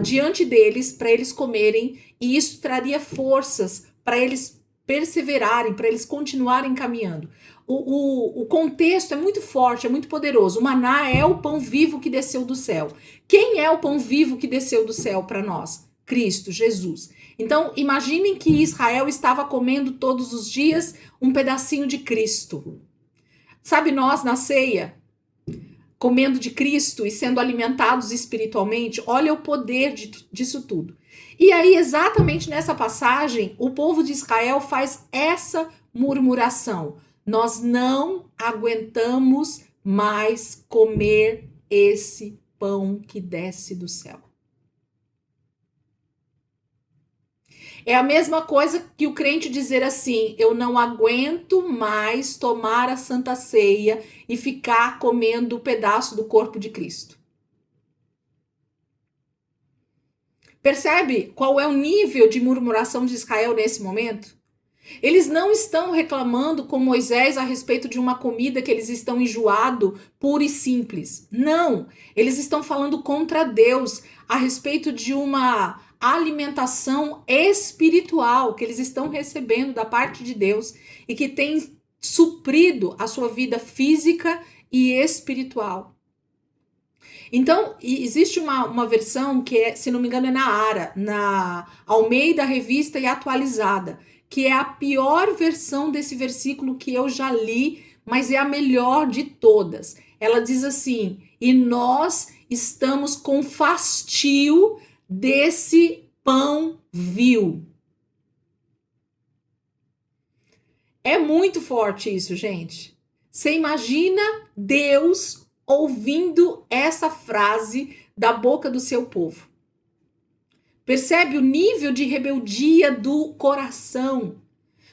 diante deles para eles comerem, e isso traria forças para eles perseverarem, para eles continuarem caminhando. O contexto é muito forte, é muito poderoso. O maná é o pão vivo que desceu do céu. Quem é o pão vivo que desceu do céu para nós? Cristo, Jesus. Então, imaginem que Israel estava comendo todos os dias um pedacinho de Cristo. Sabe, nós na ceia, comendo de Cristo e sendo alimentados espiritualmente. Olha o poder disso tudo. E aí, exatamente nessa passagem, o povo de Israel faz essa murmuração. Nós não aguentamos mais comer esse pão que desce do céu. É a mesma coisa que o crente dizer assim: eu não aguento mais tomar a Santa Ceia e ficar comendo um pedaço do corpo de Cristo. Percebe qual é o nível de murmuração de Israel nesse momento? Eles não estão reclamando com Moisés a respeito de uma comida que eles estão enjoados, pura e simples. Não, eles estão falando contra Deus a respeito de uma alimentação espiritual que eles estão recebendo da parte de Deus e que tem suprido a sua vida física e espiritual. Então, existe uma versão que, se não me engano, é na ARA, na Almeida Revista e Atualizada, que é a pior versão desse versículo que eu já li, mas é a melhor de todas. Ela diz assim: e nós estamos com fastio desse pão vil. É muito forte isso, gente. Você imagina Deus ouvindo essa frase da boca do seu povo? Percebe o nível de rebeldia do coração?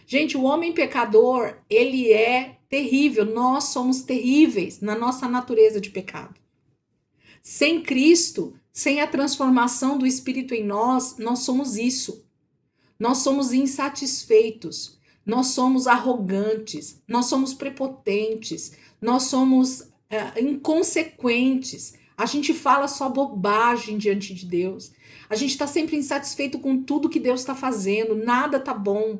Gente, o homem pecador, ele é terrível. Nós somos terríveis na nossa natureza de pecado. Sem Cristo, sem a transformação do Espírito em nós, nós somos isso. Nós somos insatisfeitos, nós somos arrogantes, nós somos prepotentes, nós somos inconsequentes. A gente fala só bobagem diante de Deus. A gente está sempre insatisfeito com tudo que Deus está fazendo, nada tá bom.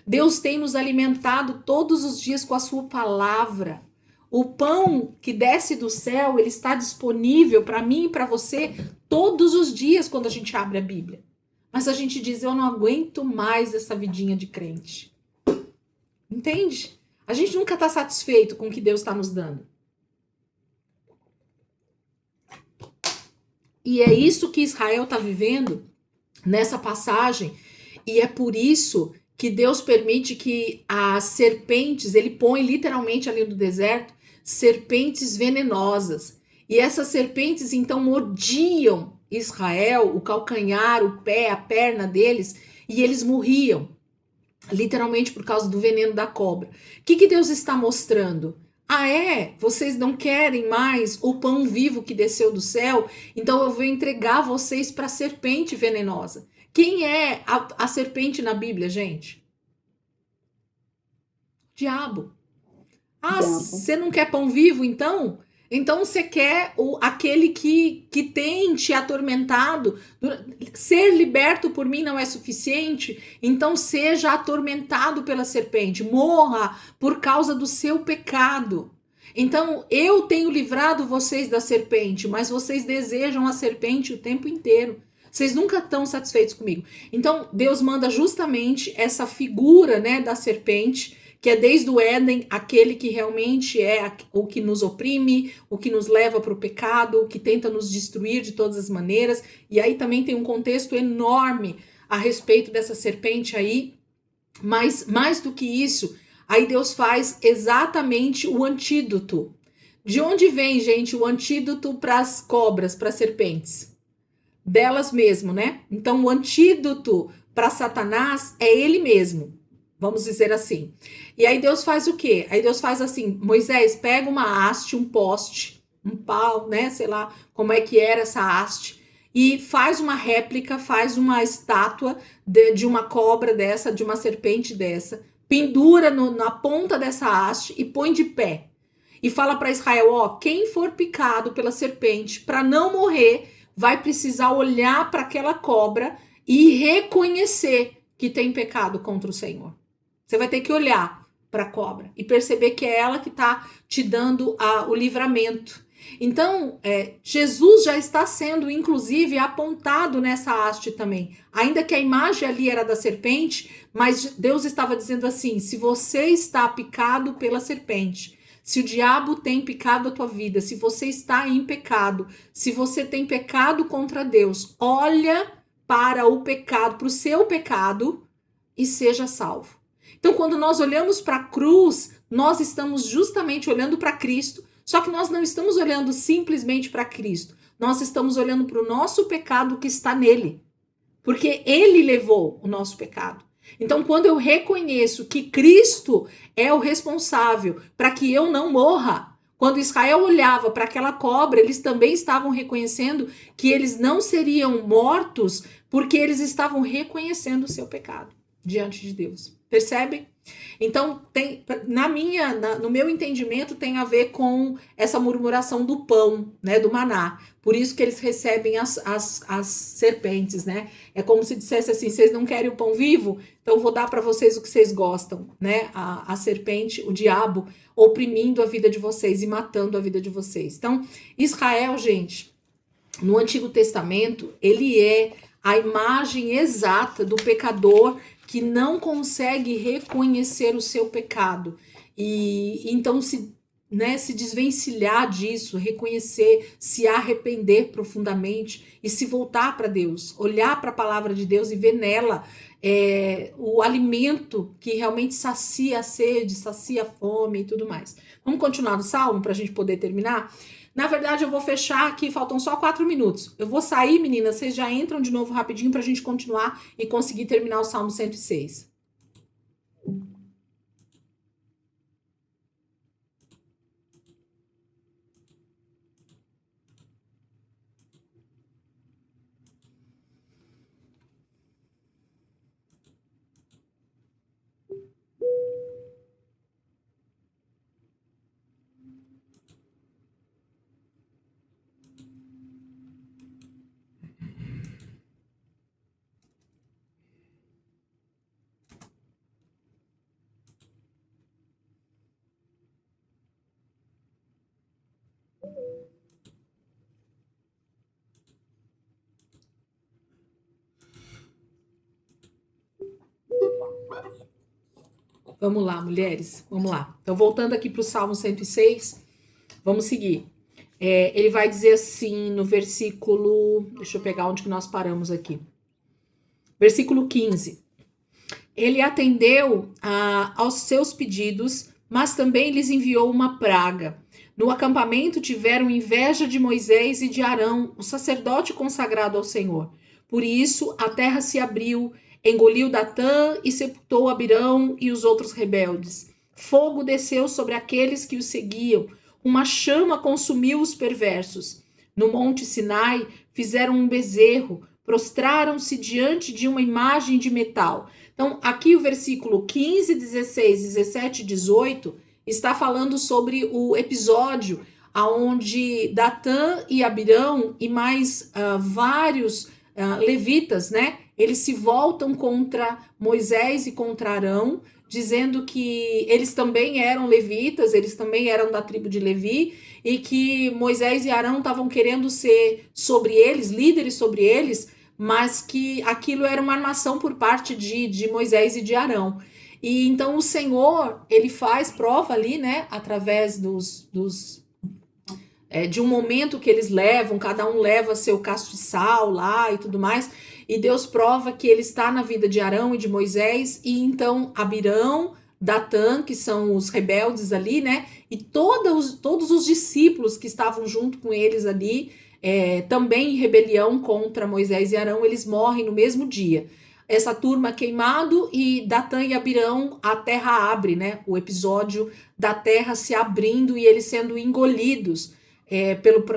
Deus tem nos alimentado todos os dias com a sua palavra. O pão que desce do céu, ele está disponível para mim e para você todos os dias quando a gente abre a Bíblia. Mas a gente diz: eu não aguento mais essa vidinha de crente. Entende? A gente nunca está satisfeito com o que Deus está nos dando. E é isso que Israel está vivendo nessa passagem. E é por isso que Deus permite que as serpentes, ele põe literalmente ali no deserto, serpentes venenosas. E essas serpentes, então, mordiam Israel, o calcanhar, o pé, a perna deles, e eles morriam, literalmente por causa do veneno da cobra. O que Deus está mostrando? Vocês não querem mais o pão vivo que desceu do céu? Então eu vou entregar vocês para a serpente venenosa. Quem é a serpente na Bíblia, gente? Diabo. Você não quer pão vivo, então? Então você quer aquele que tem te atormentado. Ser liberto por mim não é suficiente? Então seja atormentado pela serpente. Morra por causa do seu pecado. Então eu tenho livrado vocês da serpente, mas vocês desejam a serpente o tempo inteiro. Vocês nunca estão satisfeitos comigo. Então Deus manda justamente essa figura, né, da serpente, que é desde o Éden, aquele que realmente é o que nos oprime, o que nos leva para o pecado, o que tenta nos destruir de todas as maneiras. E aí também tem um contexto enorme a respeito dessa serpente aí. Mas mais do que isso, aí Deus faz exatamente o antídoto. De onde vem, gente, o antídoto para as cobras, para as serpentes? Delas mesmo, né? Então o antídoto para Satanás é ele mesmo. Vamos dizer assim. E aí Deus faz o quê? Aí Deus faz assim: Moisés, pega uma haste, um poste, um pau, né? Sei lá como é que era essa haste. E faz uma réplica, faz uma estátua de uma cobra dessa, de uma serpente dessa. Pendura na ponta dessa haste e põe de pé. E fala para Israel: quem for picado pela serpente, para não morrer, vai precisar olhar para aquela cobra e reconhecer que tem pecado contra o Senhor. Você vai ter que olhar para a cobra e perceber que é ela que está te dando o livramento. Então, Jesus já está sendo, inclusive, apontado nessa haste também. Ainda que a imagem ali era da serpente, mas Deus estava dizendo assim: se você está picado pela serpente, Se o diabo tem picado a tua vida, se você está em pecado, se você tem pecado contra Deus, olha para o pecado, para o seu pecado e seja salvo. Então, quando nós olhamos para a cruz, nós estamos justamente olhando para Cristo, só que nós não estamos olhando simplesmente para Cristo. Nós estamos olhando para o nosso pecado que está nele, porque ele levou o nosso pecado. Então, quando eu reconheço que Cristo é o responsável para que eu não morra, quando Israel olhava para aquela cobra, eles também estavam reconhecendo que eles não seriam mortos, porque eles estavam reconhecendo o seu pecado diante de Deus. Percebem? Então, no meu entendimento, tem a ver com essa murmuração do pão, né, do maná. Por isso que eles recebem as serpentes, né? É como se dissesse assim, vocês não querem o pão vivo? Então, vou dar para vocês o que vocês gostam, né? A serpente, o diabo, oprimindo a vida de vocês e matando a vida de vocês. Então, Israel, gente, no Antigo Testamento, ele é a imagem exata do pecador que não consegue reconhecer o seu pecado e então se desvencilhar disso, reconhecer, se arrepender profundamente e se voltar para Deus, olhar para a palavra de Deus e ver nela o alimento que realmente sacia a sede, sacia a fome e tudo mais. Vamos continuar no Salmo para a gente poder terminar? Na verdade, eu vou fechar aqui, faltam só 4 minutos. Eu vou sair, meninas, vocês já entram de novo rapidinho para a gente continuar e conseguir terminar o Salmo 106. Vamos lá, mulheres, vamos lá. Então, voltando aqui para o Salmo 106, vamos seguir. Ele vai dizer assim no versículo... Deixa eu pegar onde que nós paramos aqui. Versículo 15. Ele atendeu aos seus pedidos, mas também lhes enviou uma praga. No acampamento tiveram inveja de Moisés e de Arão, o sacerdote consagrado ao Senhor. Por isso, a terra se abriu, engoliu Datã e sepultou Abirão e os outros rebeldes. Fogo desceu sobre aqueles que o seguiam. Uma chama consumiu os perversos. No monte Sinai fizeram um bezerro, prostraram-se diante de uma imagem de metal. Então, aqui o versículo 15, 16, 17 e 18 está falando sobre o episódio onde Datã e Abirão e mais vários levitas, né? Eles se voltam contra Moisés e contra Arão, dizendo que eles também eram levitas, eles também eram da tribo de Levi, e que Moisés e Arão estavam querendo ser sobre eles, líderes sobre eles, mas que aquilo era uma armação por parte de Moisés e de Arão. E então o Senhor, ele faz prova ali, né, através de um momento que eles levam, cada um leva seu castiçal lá e tudo mais, e Deus prova que ele está na vida de Arão e de Moisés, e então Abirão, Datã, que são os rebeldes ali, né, e todos os discípulos que estavam junto com eles ali, também em rebelião contra Moisés e Arão, eles morrem no mesmo dia. Essa turma queimado e Datã e Abirão, a terra abre, né, o episódio da terra se abrindo e eles sendo engolidos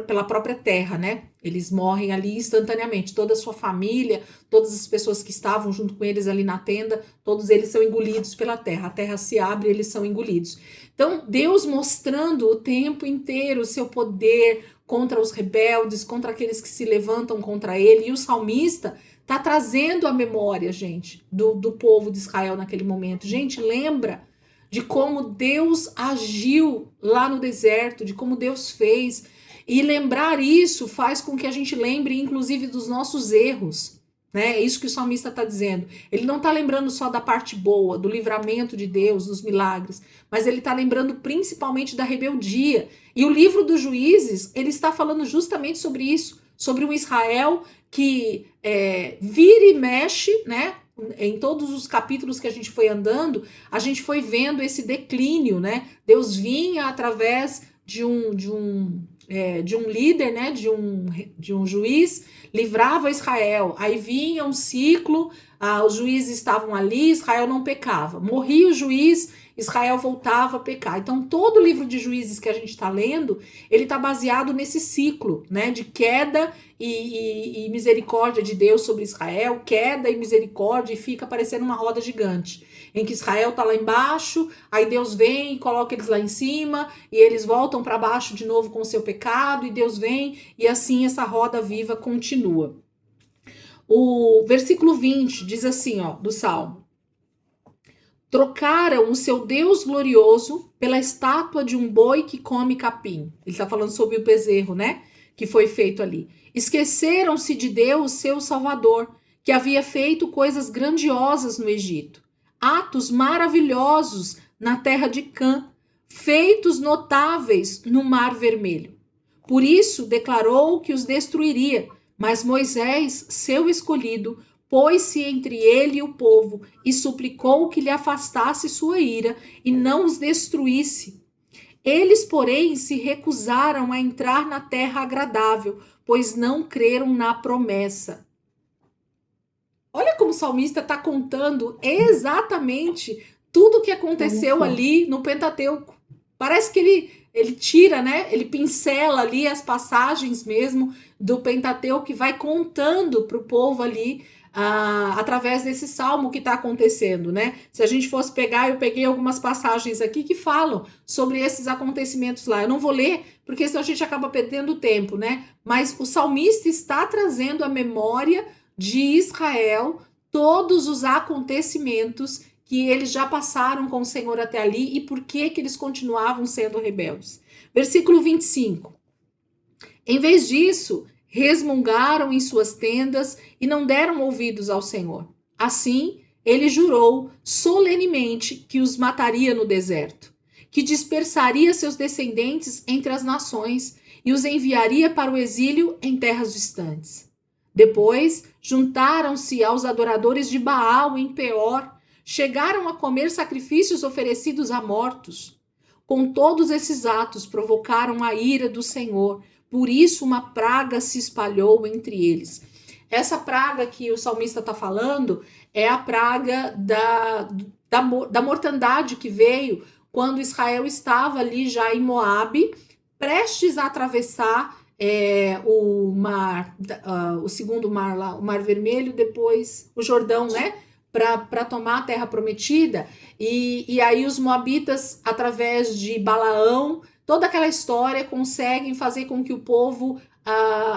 pela própria terra, né? Eles morrem ali instantaneamente. Toda a sua família, todas as pessoas que estavam junto com eles ali na tenda, todos eles são engolidos pela terra. A terra se abre e eles são engolidos. Então, Deus mostrando o tempo inteiro o seu poder contra os rebeldes, contra aqueles que se levantam contra ele. E o salmista está trazendo a memória, gente, do povo de Israel naquele momento. Gente, lembra de como Deus agiu lá no deserto, de como Deus fez. E lembrar isso faz com que a gente lembre, inclusive, dos nossos erros, né? É isso que o salmista está dizendo. Ele não está lembrando só da parte boa, do livramento de Deus, dos milagres, mas ele está lembrando principalmente da rebeldia. E o livro dos Juízes, ele está falando justamente sobre isso, sobre um Israel que vira e mexe, né? Em todos os capítulos que a gente foi andando, a gente foi vendo esse declínio, né? Deus vinha através de um líder, né? De um juiz, livrava Israel. Aí vinha um ciclo, os juízes estavam ali, Israel não pecava. Morria o juiz, Israel voltava a pecar. Então, todo o livro de Juízes que a gente está lendo, ele está baseado nesse ciclo, né? De queda e misericórdia de Deus sobre Israel, queda e misericórdia, e fica parecendo uma roda gigante, em que Israel está lá embaixo, aí Deus vem e coloca eles lá em cima, e eles voltam para baixo de novo com o seu pecado, e Deus vem, e assim essa roda viva continua. O versículo 20 diz assim, ó, do Salmo: trocaram o seu Deus glorioso pela estátua de um boi que come capim. Ele está falando sobre o bezerro, né? Que foi feito ali. Esqueceram-se de Deus, seu Salvador, que havia feito coisas grandiosas no Egito, atos maravilhosos na terra de Cã, feitos notáveis no Mar Vermelho. Por isso declarou que os destruiria, mas Moisés, seu escolhido, pôs-se entre ele e o povo e suplicou que lhe afastasse sua ira e não os destruísse. Eles, porém, se recusaram a entrar na terra agradável, pois não creram na promessa. Olha como o salmista está contando exatamente tudo o que aconteceu ali no Pentateuco. Parece que ele tira, né? Ele pincela ali as passagens mesmo do Pentateuco, que vai contando para o povo ali, através desse salmo que está acontecendo, né? Se a gente fosse pegar, eu peguei algumas passagens aqui que falam sobre esses acontecimentos lá. Eu não vou ler, porque senão a gente acaba perdendo tempo, né? Mas o salmista está trazendo à memória de Israel todos os acontecimentos que eles já passaram com o Senhor até ali e por que eles continuavam sendo rebeldes. Versículo 25. Em vez disso, resmungaram em suas tendas e não deram ouvidos ao Senhor. Assim, ele jurou solenemente que os mataria no deserto, que dispersaria seus descendentes entre as nações e os enviaria para o exílio em terras distantes. Depois, juntaram-se aos adoradores de Baal em Peor, chegaram a comer sacrifícios oferecidos a mortos. Com todos esses atos, provocaram a ira do Senhor. Por isso, uma praga se espalhou entre eles. Essa praga que o salmista está falando é a praga da mortandade que veio quando Israel estava ali já em Moabe, prestes a atravessar o mar, o segundo mar lá, o Mar Vermelho, depois o Jordão, né? Para tomar a terra prometida. E aí os moabitas, através de Balaão, toda aquela história, conseguem fazer com que o povo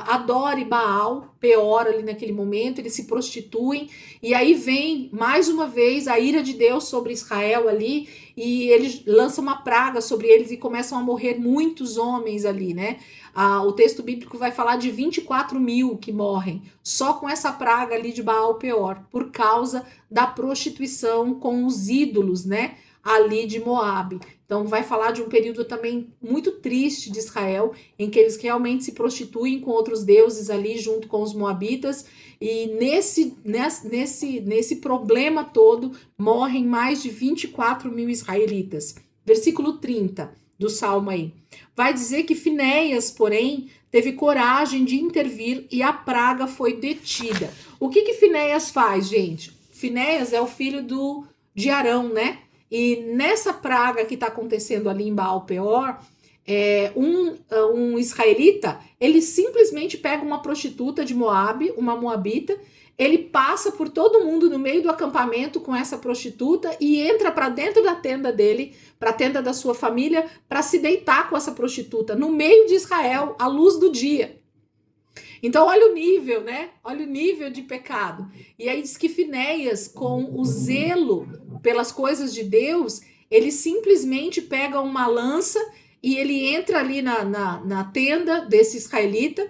adore Baal, Peor ali naquele momento, eles se prostituem, e aí vem mais uma vez a ira de Deus sobre Israel ali, e ele lança uma praga sobre eles e começam a morrer muitos homens ali, né? O texto bíblico vai falar de 24 mil que morrem, só com essa praga ali de Baal Peor, por causa da prostituição com os ídolos, né? Ali de Moabe. Então vai falar de um período também muito triste de Israel, em que eles realmente se prostituem com outros deuses ali junto com os moabitas, e nesse problema todo morrem mais de 24 mil israelitas. Versículo 30 do Salmo aí. Vai dizer que Finéias, porém, teve coragem de intervir e a praga foi detida. O que Finéias faz, gente? Finéias é o filho de Arão, né? E nessa praga que está acontecendo ali em Baal Peor, um israelita, ele simplesmente pega uma prostituta de Moabe, uma moabita, ele passa por todo mundo no meio do acampamento com essa prostituta e entra para dentro da tenda dele, para a tenda da sua família, para se deitar com essa prostituta, no meio de Israel, à luz do dia. Então, olha o nível, né? Olha o nível de pecado. E aí diz que Finéias, com o zelo pelas coisas de Deus, ele simplesmente pega uma lança e ele entra ali na tenda desse israelita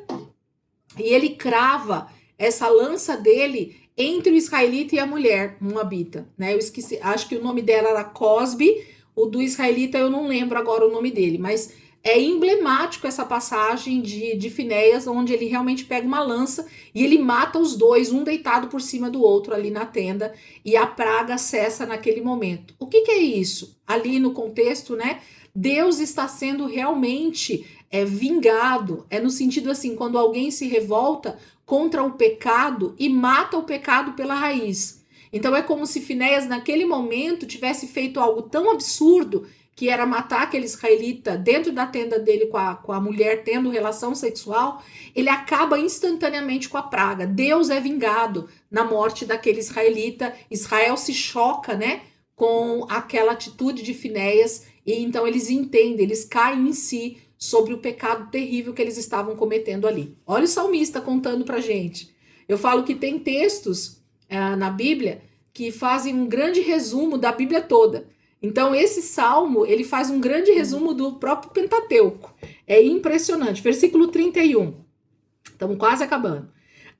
e ele crava essa lança dele entre o israelita e a mulher moabita, né? Eu esqueci, acho que o nome dela era Cosbe, o do israelita eu não lembro agora o nome dele, mas é emblemático essa passagem de Finéias, onde ele realmente pega uma lança e ele mata os dois, um deitado por cima do outro ali na tenda, e a praga cessa naquele momento. O que é isso? Ali no contexto, né? Deus está sendo realmente vingado, no sentido assim, quando alguém se revolta contra o pecado e mata o pecado pela raiz. Então é como se Finéias naquele momento tivesse feito algo tão absurdo, que era matar aquele israelita dentro da tenda dele com a mulher tendo relação sexual. Ele acaba instantaneamente com a praga. Deus é vingado na morte daquele israelita. Israel se choca, né, com aquela atitude de Finéias, e então eles entendem, eles caem em si sobre o pecado terrível que eles estavam cometendo ali. Olha o salmista contando pra gente. Eu falo que tem textos na Bíblia que fazem um grande resumo da Bíblia toda. Então, esse salmo, ele faz um grande resumo do próprio Pentateuco. É impressionante. Versículo 31. Estamos quase acabando.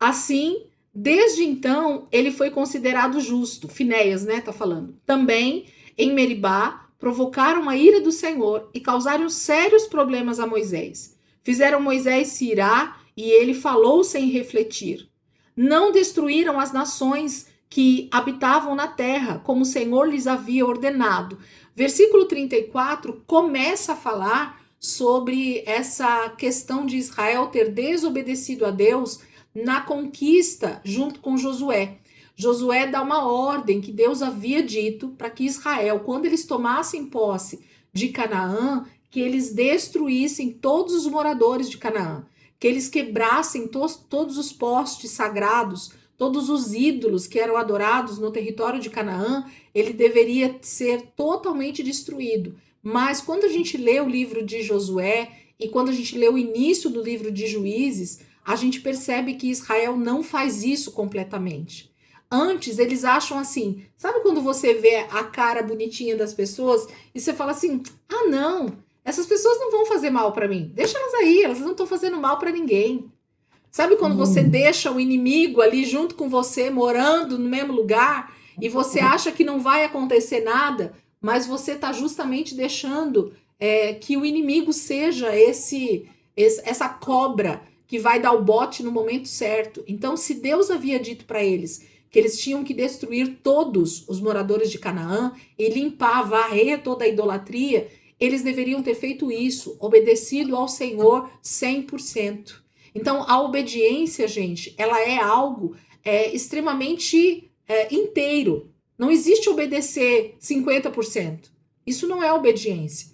Assim, desde então, ele foi considerado justo. Finéias, né, tá falando. Também, em Meribá, provocaram a ira do Senhor e causaram sérios problemas a Moisés. Fizeram Moisés se irar e ele falou sem refletir. Não destruíram as nações que habitavam na terra, como o Senhor lhes havia ordenado. Versículo 34 começa a falar sobre essa questão de Israel ter desobedecido a Deus na conquista junto com Josué. Josué dá uma ordem que Deus havia dito para que Israel, quando eles tomassem posse de Canaã, que eles destruíssem todos os moradores de Canaã, que eles quebrassem todos os postes sagrados, todos os ídolos que eram adorados no território de Canaã, ele deveria ser totalmente destruído. Mas quando a gente lê o livro de Josué e quando a gente lê o início do livro de Juízes, a gente percebe que Israel não faz isso completamente. Antes, eles acham assim, sabe quando você vê a cara bonitinha das pessoas e você fala assim, ah não, essas pessoas não vão fazer mal para mim, deixa elas aí, elas não estão fazendo mal para ninguém. Sabe quando você deixa o inimigo ali junto com você, morando no mesmo lugar, e você acha que não vai acontecer nada, mas você está justamente deixando que o inimigo seja essa cobra que vai dar o bote no momento certo. Então, se Deus havia dito para eles que eles tinham que destruir todos os moradores de Canaã e limpar, varrer toda a idolatria, eles deveriam ter feito isso, obedecido ao Senhor 100%. Então, a obediência, gente, ela é algo extremamente inteiro. Não existe obedecer 50%. Isso não é obediência,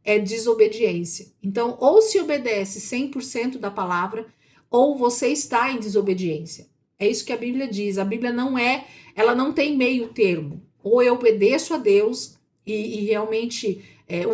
é desobediência. Então, ou se obedece 100% da palavra, ou você está em desobediência. É isso que a Bíblia diz. A Bíblia ela não tem meio termo. Ou eu obedeço a Deus e realmente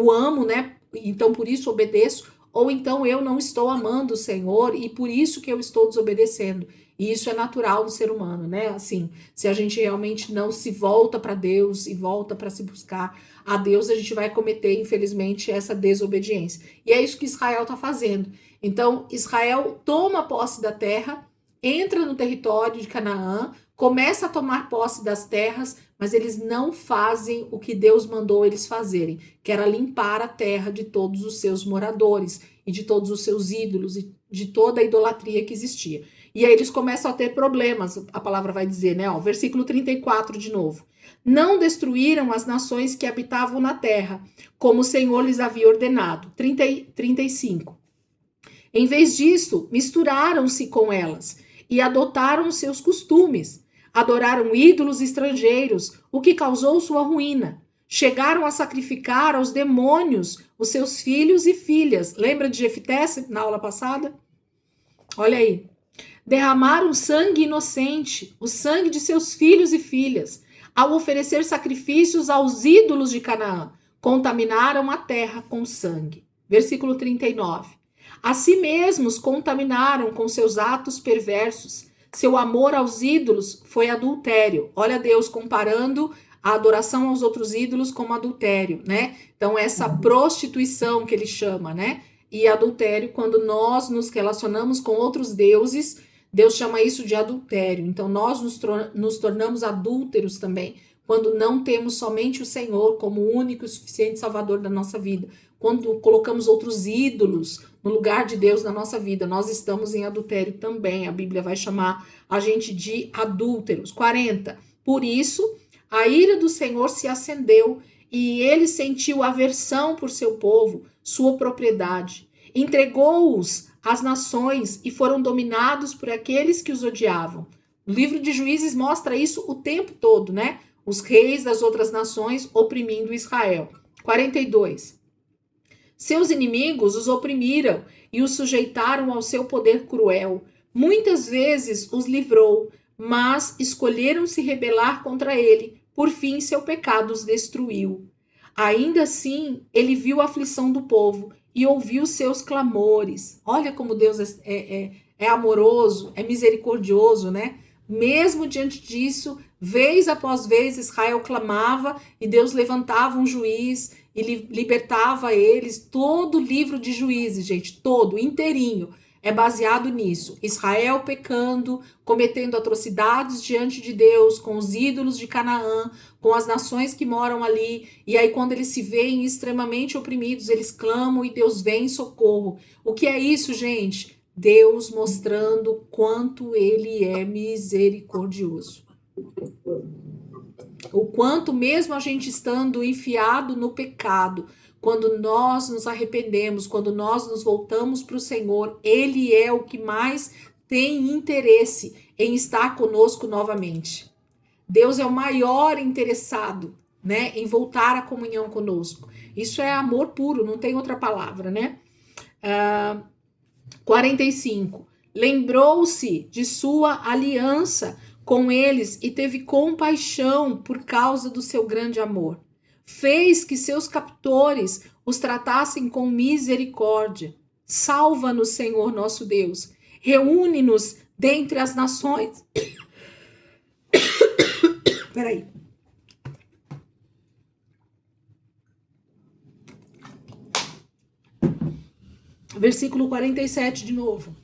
o amo, né? Então, por isso obedeço. Ou então eu não estou amando o Senhor e por isso que eu estou desobedecendo. E isso é natural do ser humano, né? Assim, se a gente realmente não se volta para Deus e volta para se buscar a Deus, a gente vai cometer, infelizmente, essa desobediência. E é isso que Israel está fazendo. Então, Israel toma posse da terra, entra no território de Canaã, começa a tomar posse das terras, mas eles não fazem o que Deus mandou eles fazerem, que era limpar a terra de todos os seus moradores e de todos os seus ídolos e de toda a idolatria que existia. E aí eles começam a ter problemas, a palavra vai dizer, né? Ó, versículo 34 de novo. Não destruíram as nações que habitavam na terra, como o Senhor lhes havia ordenado. 35. Em vez disso, misturaram-se com elas e adotaram seus costumes. Adoraram ídolos estrangeiros, o que causou sua ruína. Chegaram a sacrificar aos demônios os seus filhos e filhas. Lembra de Jefté na aula passada? Olha aí. Derramaram sangue inocente, o sangue de seus filhos e filhas, ao oferecer sacrifícios aos ídolos de Canaã. Contaminaram a terra com sangue. Versículo 39. A si mesmos contaminaram com seus atos perversos. Seu amor aos ídolos foi adultério. Olha Deus comparando a adoração aos outros ídolos como adultério, né? Então, essa prostituição que ele chama, né? E adultério, quando nós nos relacionamos com outros deuses, Deus chama isso de adultério. Então, nós nos tornamos adúlteros também, quando não temos somente o Senhor como o único e suficiente Salvador da nossa vida. Quando colocamos outros ídolos no lugar de Deus na nossa vida, nós estamos em adultério também. A Bíblia vai chamar a gente de adúlteros. 40. Por isso, a ira do Senhor se acendeu e ele sentiu aversão por seu povo, sua propriedade. Entregou-os às nações e foram dominados por aqueles que os odiavam. O livro de Juízes mostra isso o tempo todo, né? Os reis das outras nações oprimindo Israel. 42. Seus inimigos os oprimiram e os sujeitaram ao seu poder cruel. Muitas vezes os livrou, mas escolheram se rebelar contra ele. Por fim, seu pecado os destruiu. Ainda assim, ele viu a aflição do povo e ouviu seus clamores. Olha como Deus é amoroso, é misericordioso, né? Mesmo diante disso, vez após vez, Israel clamava e Deus levantava um juiz e libertava eles. Todo o livro de Juízes, gente, todo, inteirinho, é baseado nisso. Israel pecando, cometendo atrocidades diante de Deus, com os ídolos de Canaã, com as nações que moram ali. E aí, quando eles se veem extremamente oprimidos, eles clamam e Deus vem em socorro. O que é isso, gente? Deus mostrando quanto ele é misericordioso. O quanto, mesmo a gente estando enfiado no pecado, quando nós nos arrependemos, quando nós nos voltamos para o Senhor, ele é o que mais tem interesse em estar conosco novamente. Deus é o maior interessado, né, em voltar à comunhão conosco. Isso é amor puro, não tem outra palavra, né? 45. Lembrou-se de sua aliança com eles e teve compaixão por causa do seu grande amor. Fez que seus captores os tratassem com misericórdia. Salva-nos, Senhor nosso Deus. Reúne-nos dentre as nações. Peraí. Versículo 47 de novo.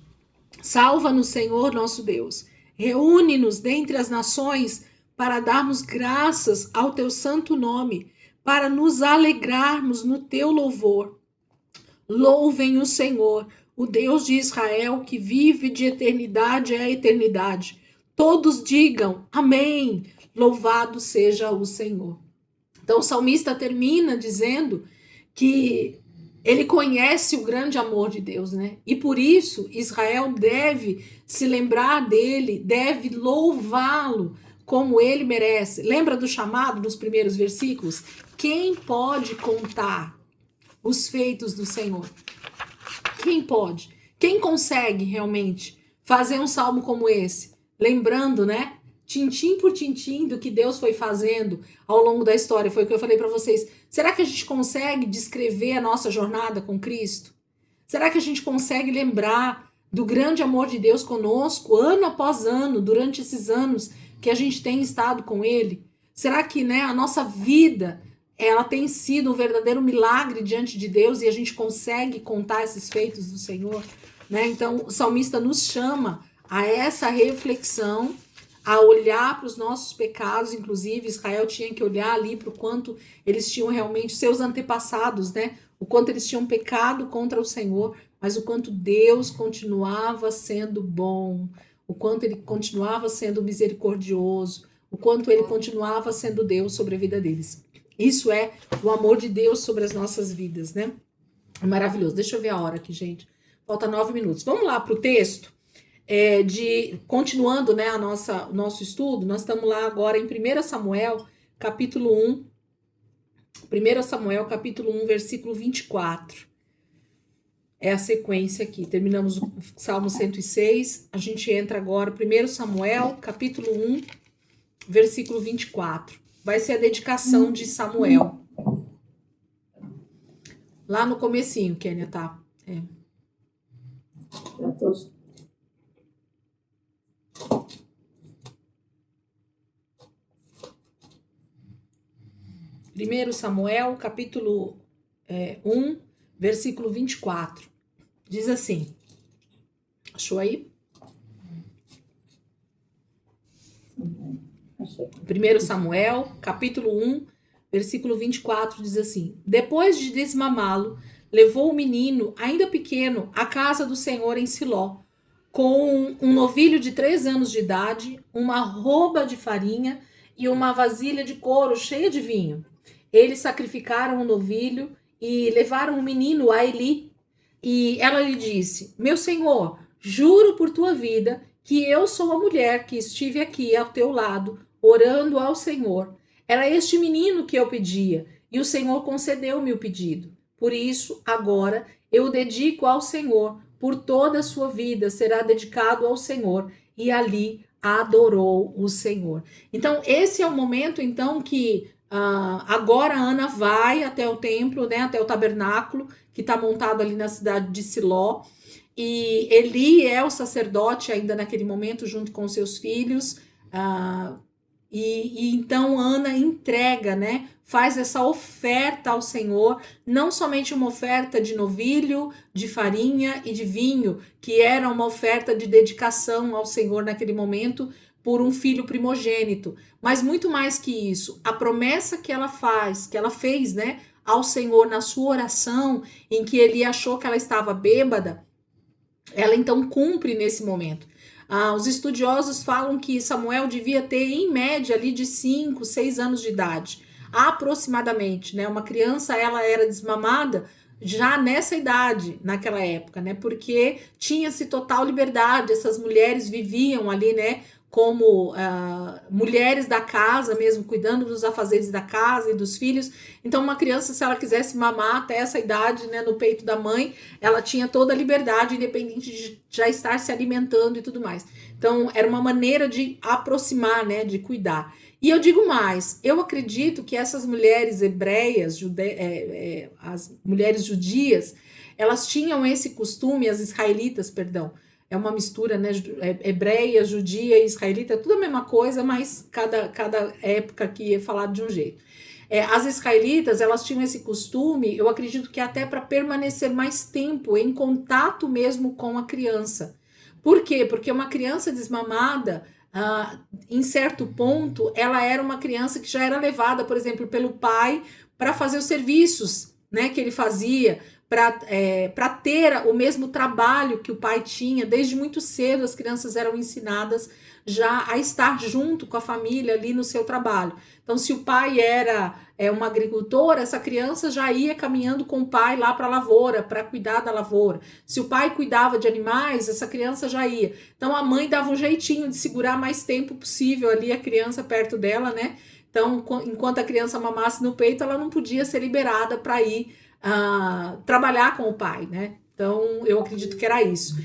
Salva-nos, Senhor nosso Deus. Reúne-nos dentre as nações para darmos graças ao teu santo nome, para nos alegrarmos no teu louvor. Louvem o Senhor, o Deus de Israel, que vive de eternidade a eternidade. Todos digam amém, louvado seja o Senhor. Então o salmista termina dizendo que ele conhece o grande amor de Deus, né? E por isso Israel deve se lembrar dele, deve louvá-lo como ele merece. Lembra do chamado dos primeiros versículos? Quem pode contar os feitos do Senhor? Quem pode? Quem consegue realmente fazer um salmo como esse? Lembrando, né? Tintim por tintim do que Deus foi fazendo ao longo da história. Foi o que eu falei para vocês. Será que a gente consegue descrever a nossa jornada com Cristo? Será que a gente consegue lembrar do grande amor de Deus conosco, ano após ano, durante esses anos que a gente tem estado com Ele? Será que, né, a nossa vida ela tem sido um verdadeiro milagre diante de Deus e a gente consegue contar esses feitos do Senhor? Né? Então, o salmista nos chama a essa reflexão, a olhar para os nossos pecados. Inclusive Israel tinha que olhar ali para o quanto eles tinham realmente, seus antepassados, né? O quanto eles tinham pecado contra o Senhor, mas o quanto Deus continuava sendo bom, o quanto ele continuava sendo misericordioso, o quanto ele continuava sendo Deus sobre a vida deles. Isso é o amor de Deus sobre as nossas vidas, né? É maravilhoso. Deixa eu ver a hora aqui, gente. Falta 9 minutos. Vamos lá para o texto. Continuando, né, o nosso estudo, nós estamos lá agora em 1 Samuel, capítulo 1. 1 Samuel, capítulo 1, versículo 24. É a sequência aqui. Terminamos o Salmo 106. A gente entra agora, 1 Samuel, capítulo 1, versículo 24. Vai ser a dedicação de Samuel. Lá no comecinho, Kênia, tá? Já tô. 1 Samuel, capítulo 1, versículo 24. Diz assim. Achou aí? achei. 1 Samuel, capítulo 1, versículo 24, diz assim: Depois de desmamá-lo, levou o menino, ainda pequeno, à casa do Senhor em Siló, com um novilho de 3 anos de idade, uma arroba de farinha e uma vasilha de couro cheia de vinho. Eles sacrificaram o novilho e levaram o menino a Eli. E ela lhe disse: Meu senhor, juro por tua vida que eu sou a mulher que estive aqui ao teu lado, orando ao Senhor. Era este menino que eu pedia, e o Senhor concedeu-me o pedido. Por isso, agora, eu o dedico ao Senhor. Por toda a sua vida será dedicado ao Senhor. E ali adorou o Senhor. Então, esse é o momento, então, que agora a Ana vai até o templo, né, até o tabernáculo, que está montado ali na cidade de Siló. E Eli é o sacerdote ainda naquele momento, junto com seus filhos. E então Ana entrega, né? Faz essa oferta ao Senhor, não somente uma oferta de novilho, de farinha e de vinho, que era uma oferta de dedicação ao Senhor naquele momento por um filho primogênito, mas muito mais que isso, a promessa que ela fez, né, ao Senhor na sua oração, em que ele achou que ela estava bêbada, ela então cumpre nesse momento. Os estudiosos falam que Samuel devia ter, em média, ali de 5, 6 anos de idade, aproximadamente, né? Uma criança, ela era desmamada já nessa idade, naquela época, né? Porque tinha-se total liberdade, essas mulheres viviam ali, né? Como mulheres da casa mesmo, cuidando dos afazeres da casa e dos filhos. Então, uma criança, se ela quisesse mamar até essa idade, né, no peito da mãe, ela tinha toda a liberdade, independente de já estar se alimentando e tudo mais. Então, era uma maneira de aproximar, né, de cuidar. E eu digo mais, eu acredito que essas mulheres hebreias, as mulheres judias, elas tinham esse costume, as israelitas, perdão, é uma mistura, né, hebreia, judia e israelita, tudo a mesma coisa, mas cada época aqui é falado de um jeito. As israelitas, elas tinham esse costume, eu acredito que até para permanecer mais tempo em contato mesmo com a criança. Por quê? Porque uma criança desmamada, em certo ponto, ela era uma criança que já era levada, por exemplo, pelo pai para fazer os serviços, né, que ele fazia, para ter o mesmo trabalho que o pai tinha. Desde muito cedo as crianças eram ensinadas já a estar junto com a família ali no seu trabalho. Então, se o pai era uma agricultora, essa criança já ia caminhando com o pai lá para a lavoura, para cuidar da lavoura. Se o pai cuidava de animais, essa criança já ia. Então, a mãe dava um jeitinho de segurar mais tempo possível ali a criança perto dela, né? Então, enquanto a criança mamasse no peito, ela não podia ser liberada para ir trabalhar com o pai, né? Então, eu acredito que era isso.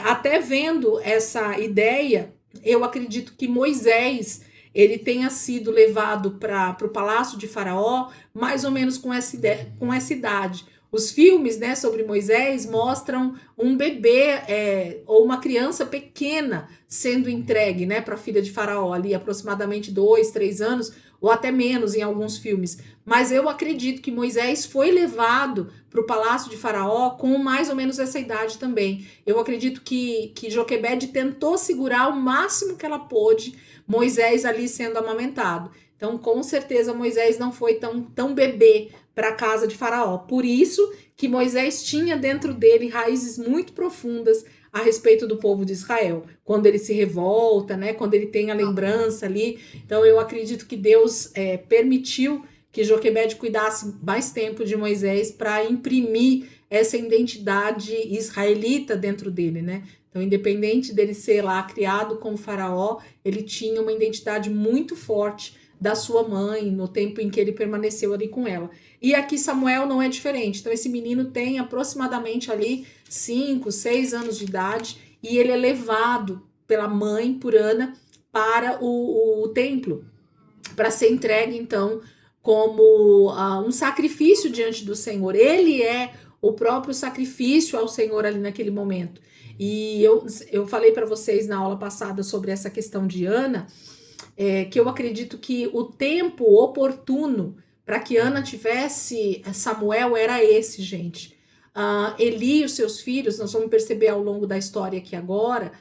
Até vendo essa ideia, eu acredito que Moisés, ele tenha sido levado para o palácio de Faraó, mais ou menos com essa idade. Os filmes, né, sobre Moisés mostram um bebê ou uma criança pequena sendo entregue, né, para a filha de Faraó, ali aproximadamente 2, 3 anos, ou até menos em alguns filmes. Mas eu acredito que Moisés foi levado para o palácio de Faraó com mais ou menos essa idade também. Eu acredito que Joquebede tentou segurar o máximo que ela pôde Moisés ali sendo amamentado. Então, com certeza, Moisés não foi tão bebê para a casa de Faraó. Por isso que Moisés tinha dentro dele raízes muito profundas a respeito do povo de Israel. Quando ele se revolta, né? Quando ele tem a lembrança ali. Então, eu acredito que Deus permitiu que Joquebede cuidasse mais tempo de Moisés para imprimir essa identidade israelita dentro dele, né? Então, independente dele ser lá criado com o Faraó, ele tinha uma identidade muito forte da sua mãe, no tempo em que ele permaneceu ali com ela. E aqui Samuel não é diferente. Então, esse menino tem aproximadamente ali 5, 6 anos de idade e ele é levado pela mãe, por Ana, para o templo, para ser entregue, então, como um sacrifício diante do Senhor. Ele é o próprio sacrifício ao Senhor ali naquele momento. E eu falei para vocês na aula passada sobre essa questão de Ana, que eu acredito que o tempo oportuno para que Ana tivesse Samuel era esse, gente. Eli e os seus filhos, nós vamos perceber ao longo da história aqui agora,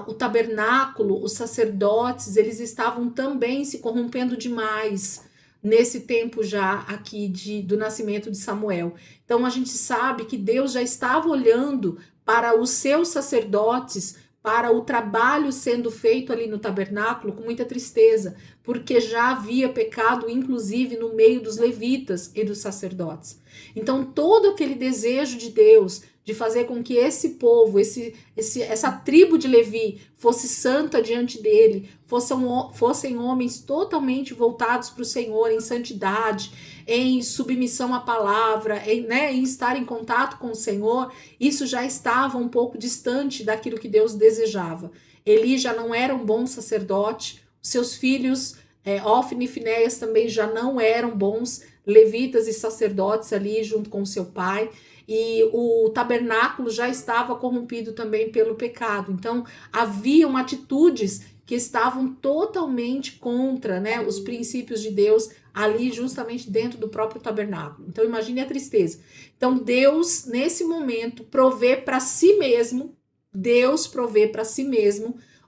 o tabernáculo, os sacerdotes, eles estavam também se corrompendo demais nesse tempo já aqui do nascimento de Samuel. Então a gente sabe que Deus já estava olhando para os seus sacerdotes, para o trabalho sendo feito ali no tabernáculo com muita tristeza, porque já havia pecado, inclusive, no meio dos levitas e dos sacerdotes. Então, todo aquele desejo de Deus de fazer com que esse povo, essa tribo de Levi fosse santa diante dele, fossem homens totalmente voltados para o Senhor, em santidade, em submissão à palavra, em estar em contato com o Senhor, isso já estava um pouco distante daquilo que Deus desejava. Eli já não era um bom sacerdote, seus filhos, Ofni e Finéias, também já não eram bons levitas e sacerdotes ali junto com seu pai, e o tabernáculo já estava corrompido também pelo pecado. Então, haviam atitudes que estavam totalmente contra, né, os princípios de Deus ali justamente dentro do próprio tabernáculo. Então, imagine a tristeza. Então, Deus, nesse momento, provê para si mesmo,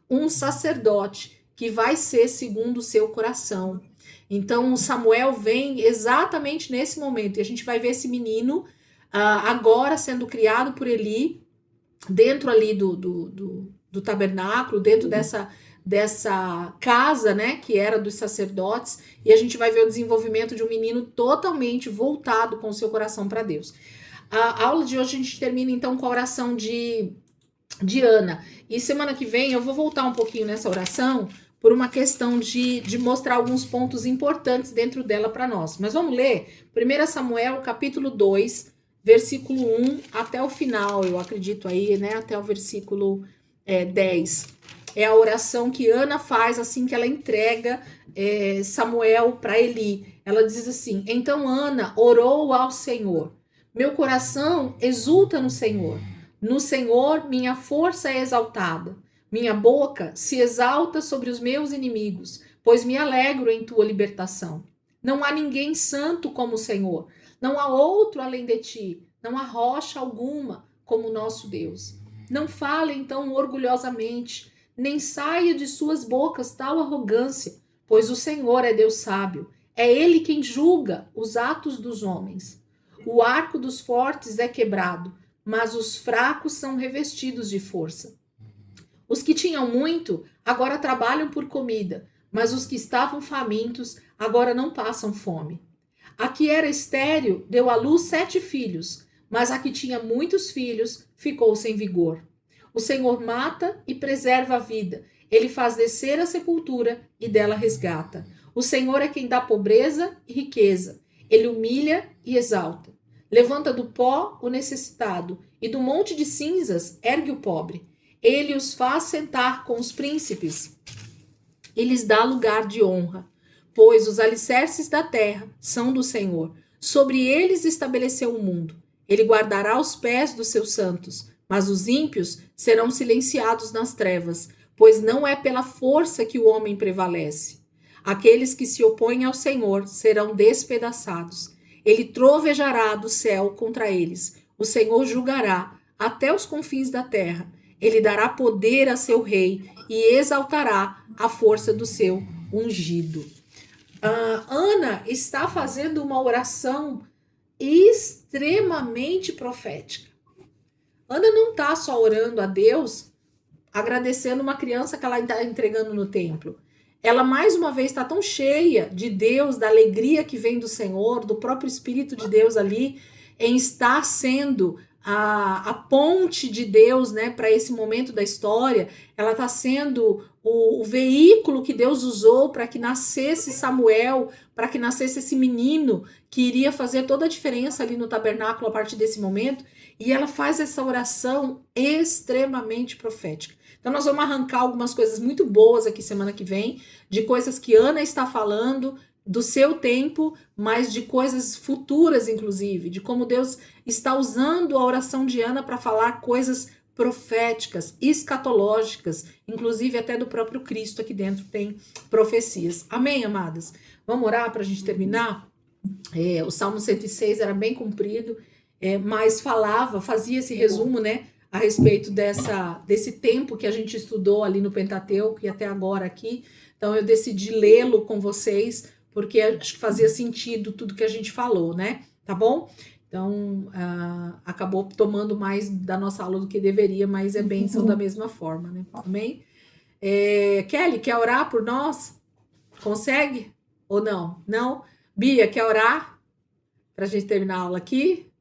um sacerdote que vai ser segundo o seu coração. Então, Samuel vem exatamente nesse momento, e a gente vai ver esse menino agora sendo criado por Eli, dentro ali do tabernáculo, dentro dessa casa, né, que era dos sacerdotes, e a gente vai ver o desenvolvimento de um menino totalmente voltado com o seu coração para Deus. A aula de hoje a gente termina então com a oração de Ana, e semana que vem eu vou voltar um pouquinho nessa oração, por uma questão de mostrar alguns pontos importantes dentro dela para nós. Mas vamos ler 1 Samuel, capítulo 2, versículo 1 até o final, eu acredito aí, né, até o versículo 10. É a oração que Ana faz assim que ela entrega Samuel para Eli. Ela diz assim: então Ana orou ao Senhor. Meu coração exulta no Senhor. No Senhor minha força é exaltada. Minha boca se exalta sobre os meus inimigos, pois me alegro em tua libertação. Não há ninguém santo como o Senhor. Não há outro além de ti. Não há rocha alguma como o nosso Deus. Não fale então orgulhosamente, nem saia de suas bocas tal arrogância, pois o Senhor é Deus sábio. É Ele quem julga os atos dos homens. O arco dos fortes é quebrado, mas os fracos são revestidos de força. Os que tinham muito agora trabalham por comida, mas os que estavam famintos agora não passam fome. A que era estéril deu à luz 7 filhos, mas a que tinha muitos filhos ficou sem vigor. O Senhor mata e preserva a vida. Ele faz descer a sepultura e dela resgata. O Senhor é quem dá pobreza e riqueza. Ele humilha e exalta. Levanta do pó o necessitado e do monte de cinzas ergue o pobre. Ele os faz sentar com os príncipes e lhes dá lugar de honra, pois os alicerces da terra são do Senhor. Sobre eles estabeleceu o mundo. Ele guardará os pés dos seus santos, mas os ímpios serão silenciados nas trevas, pois não é pela força que o homem prevalece. Aqueles que se opõem ao Senhor serão despedaçados. Ele trovejará do céu contra eles. O Senhor julgará até os confins da terra. Ele dará poder a seu rei e exaltará a força do seu ungido. Ana está fazendo uma oração extremamente profética. Ana não está só orando a Deus, agradecendo uma criança que ela está entregando no templo. Ela, mais uma vez, está tão cheia de Deus, da alegria que vem do Senhor, do próprio Espírito de Deus ali, em estar sendo a ponte de Deus, né, para esse momento da história. Ela está sendo o veículo que Deus usou para que nascesse Samuel, para que nascesse esse menino que iria fazer toda a diferença ali no tabernáculo a partir desse momento. E ela faz essa oração extremamente profética. Então nós vamos arrancar algumas coisas muito boas aqui semana que vem, de coisas que Ana está falando, do seu tempo, mas de coisas futuras, inclusive, de como Deus está usando a oração de Ana para falar coisas proféticas, escatológicas, inclusive até do próprio Cristo. Aqui dentro tem profecias. Amém, amadas? Vamos orar para a gente terminar? O Salmo 106 era bem comprido, mas fazia esse resumo, né? a respeito desse tempo que a gente estudou ali no Pentateuco e até agora aqui. Então eu decidi lê-lo com vocês, porque acho que fazia sentido tudo que a gente falou, né? Tá bom? Então, acabou tomando mais da nossa aula do que deveria, mas é bênção da mesma forma, né? Amém? Kelly, quer orar por nós? Consegue? Ou não? Não? Bia, quer orar? Para a gente terminar a aula aqui?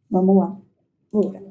Vamos lá. Ora.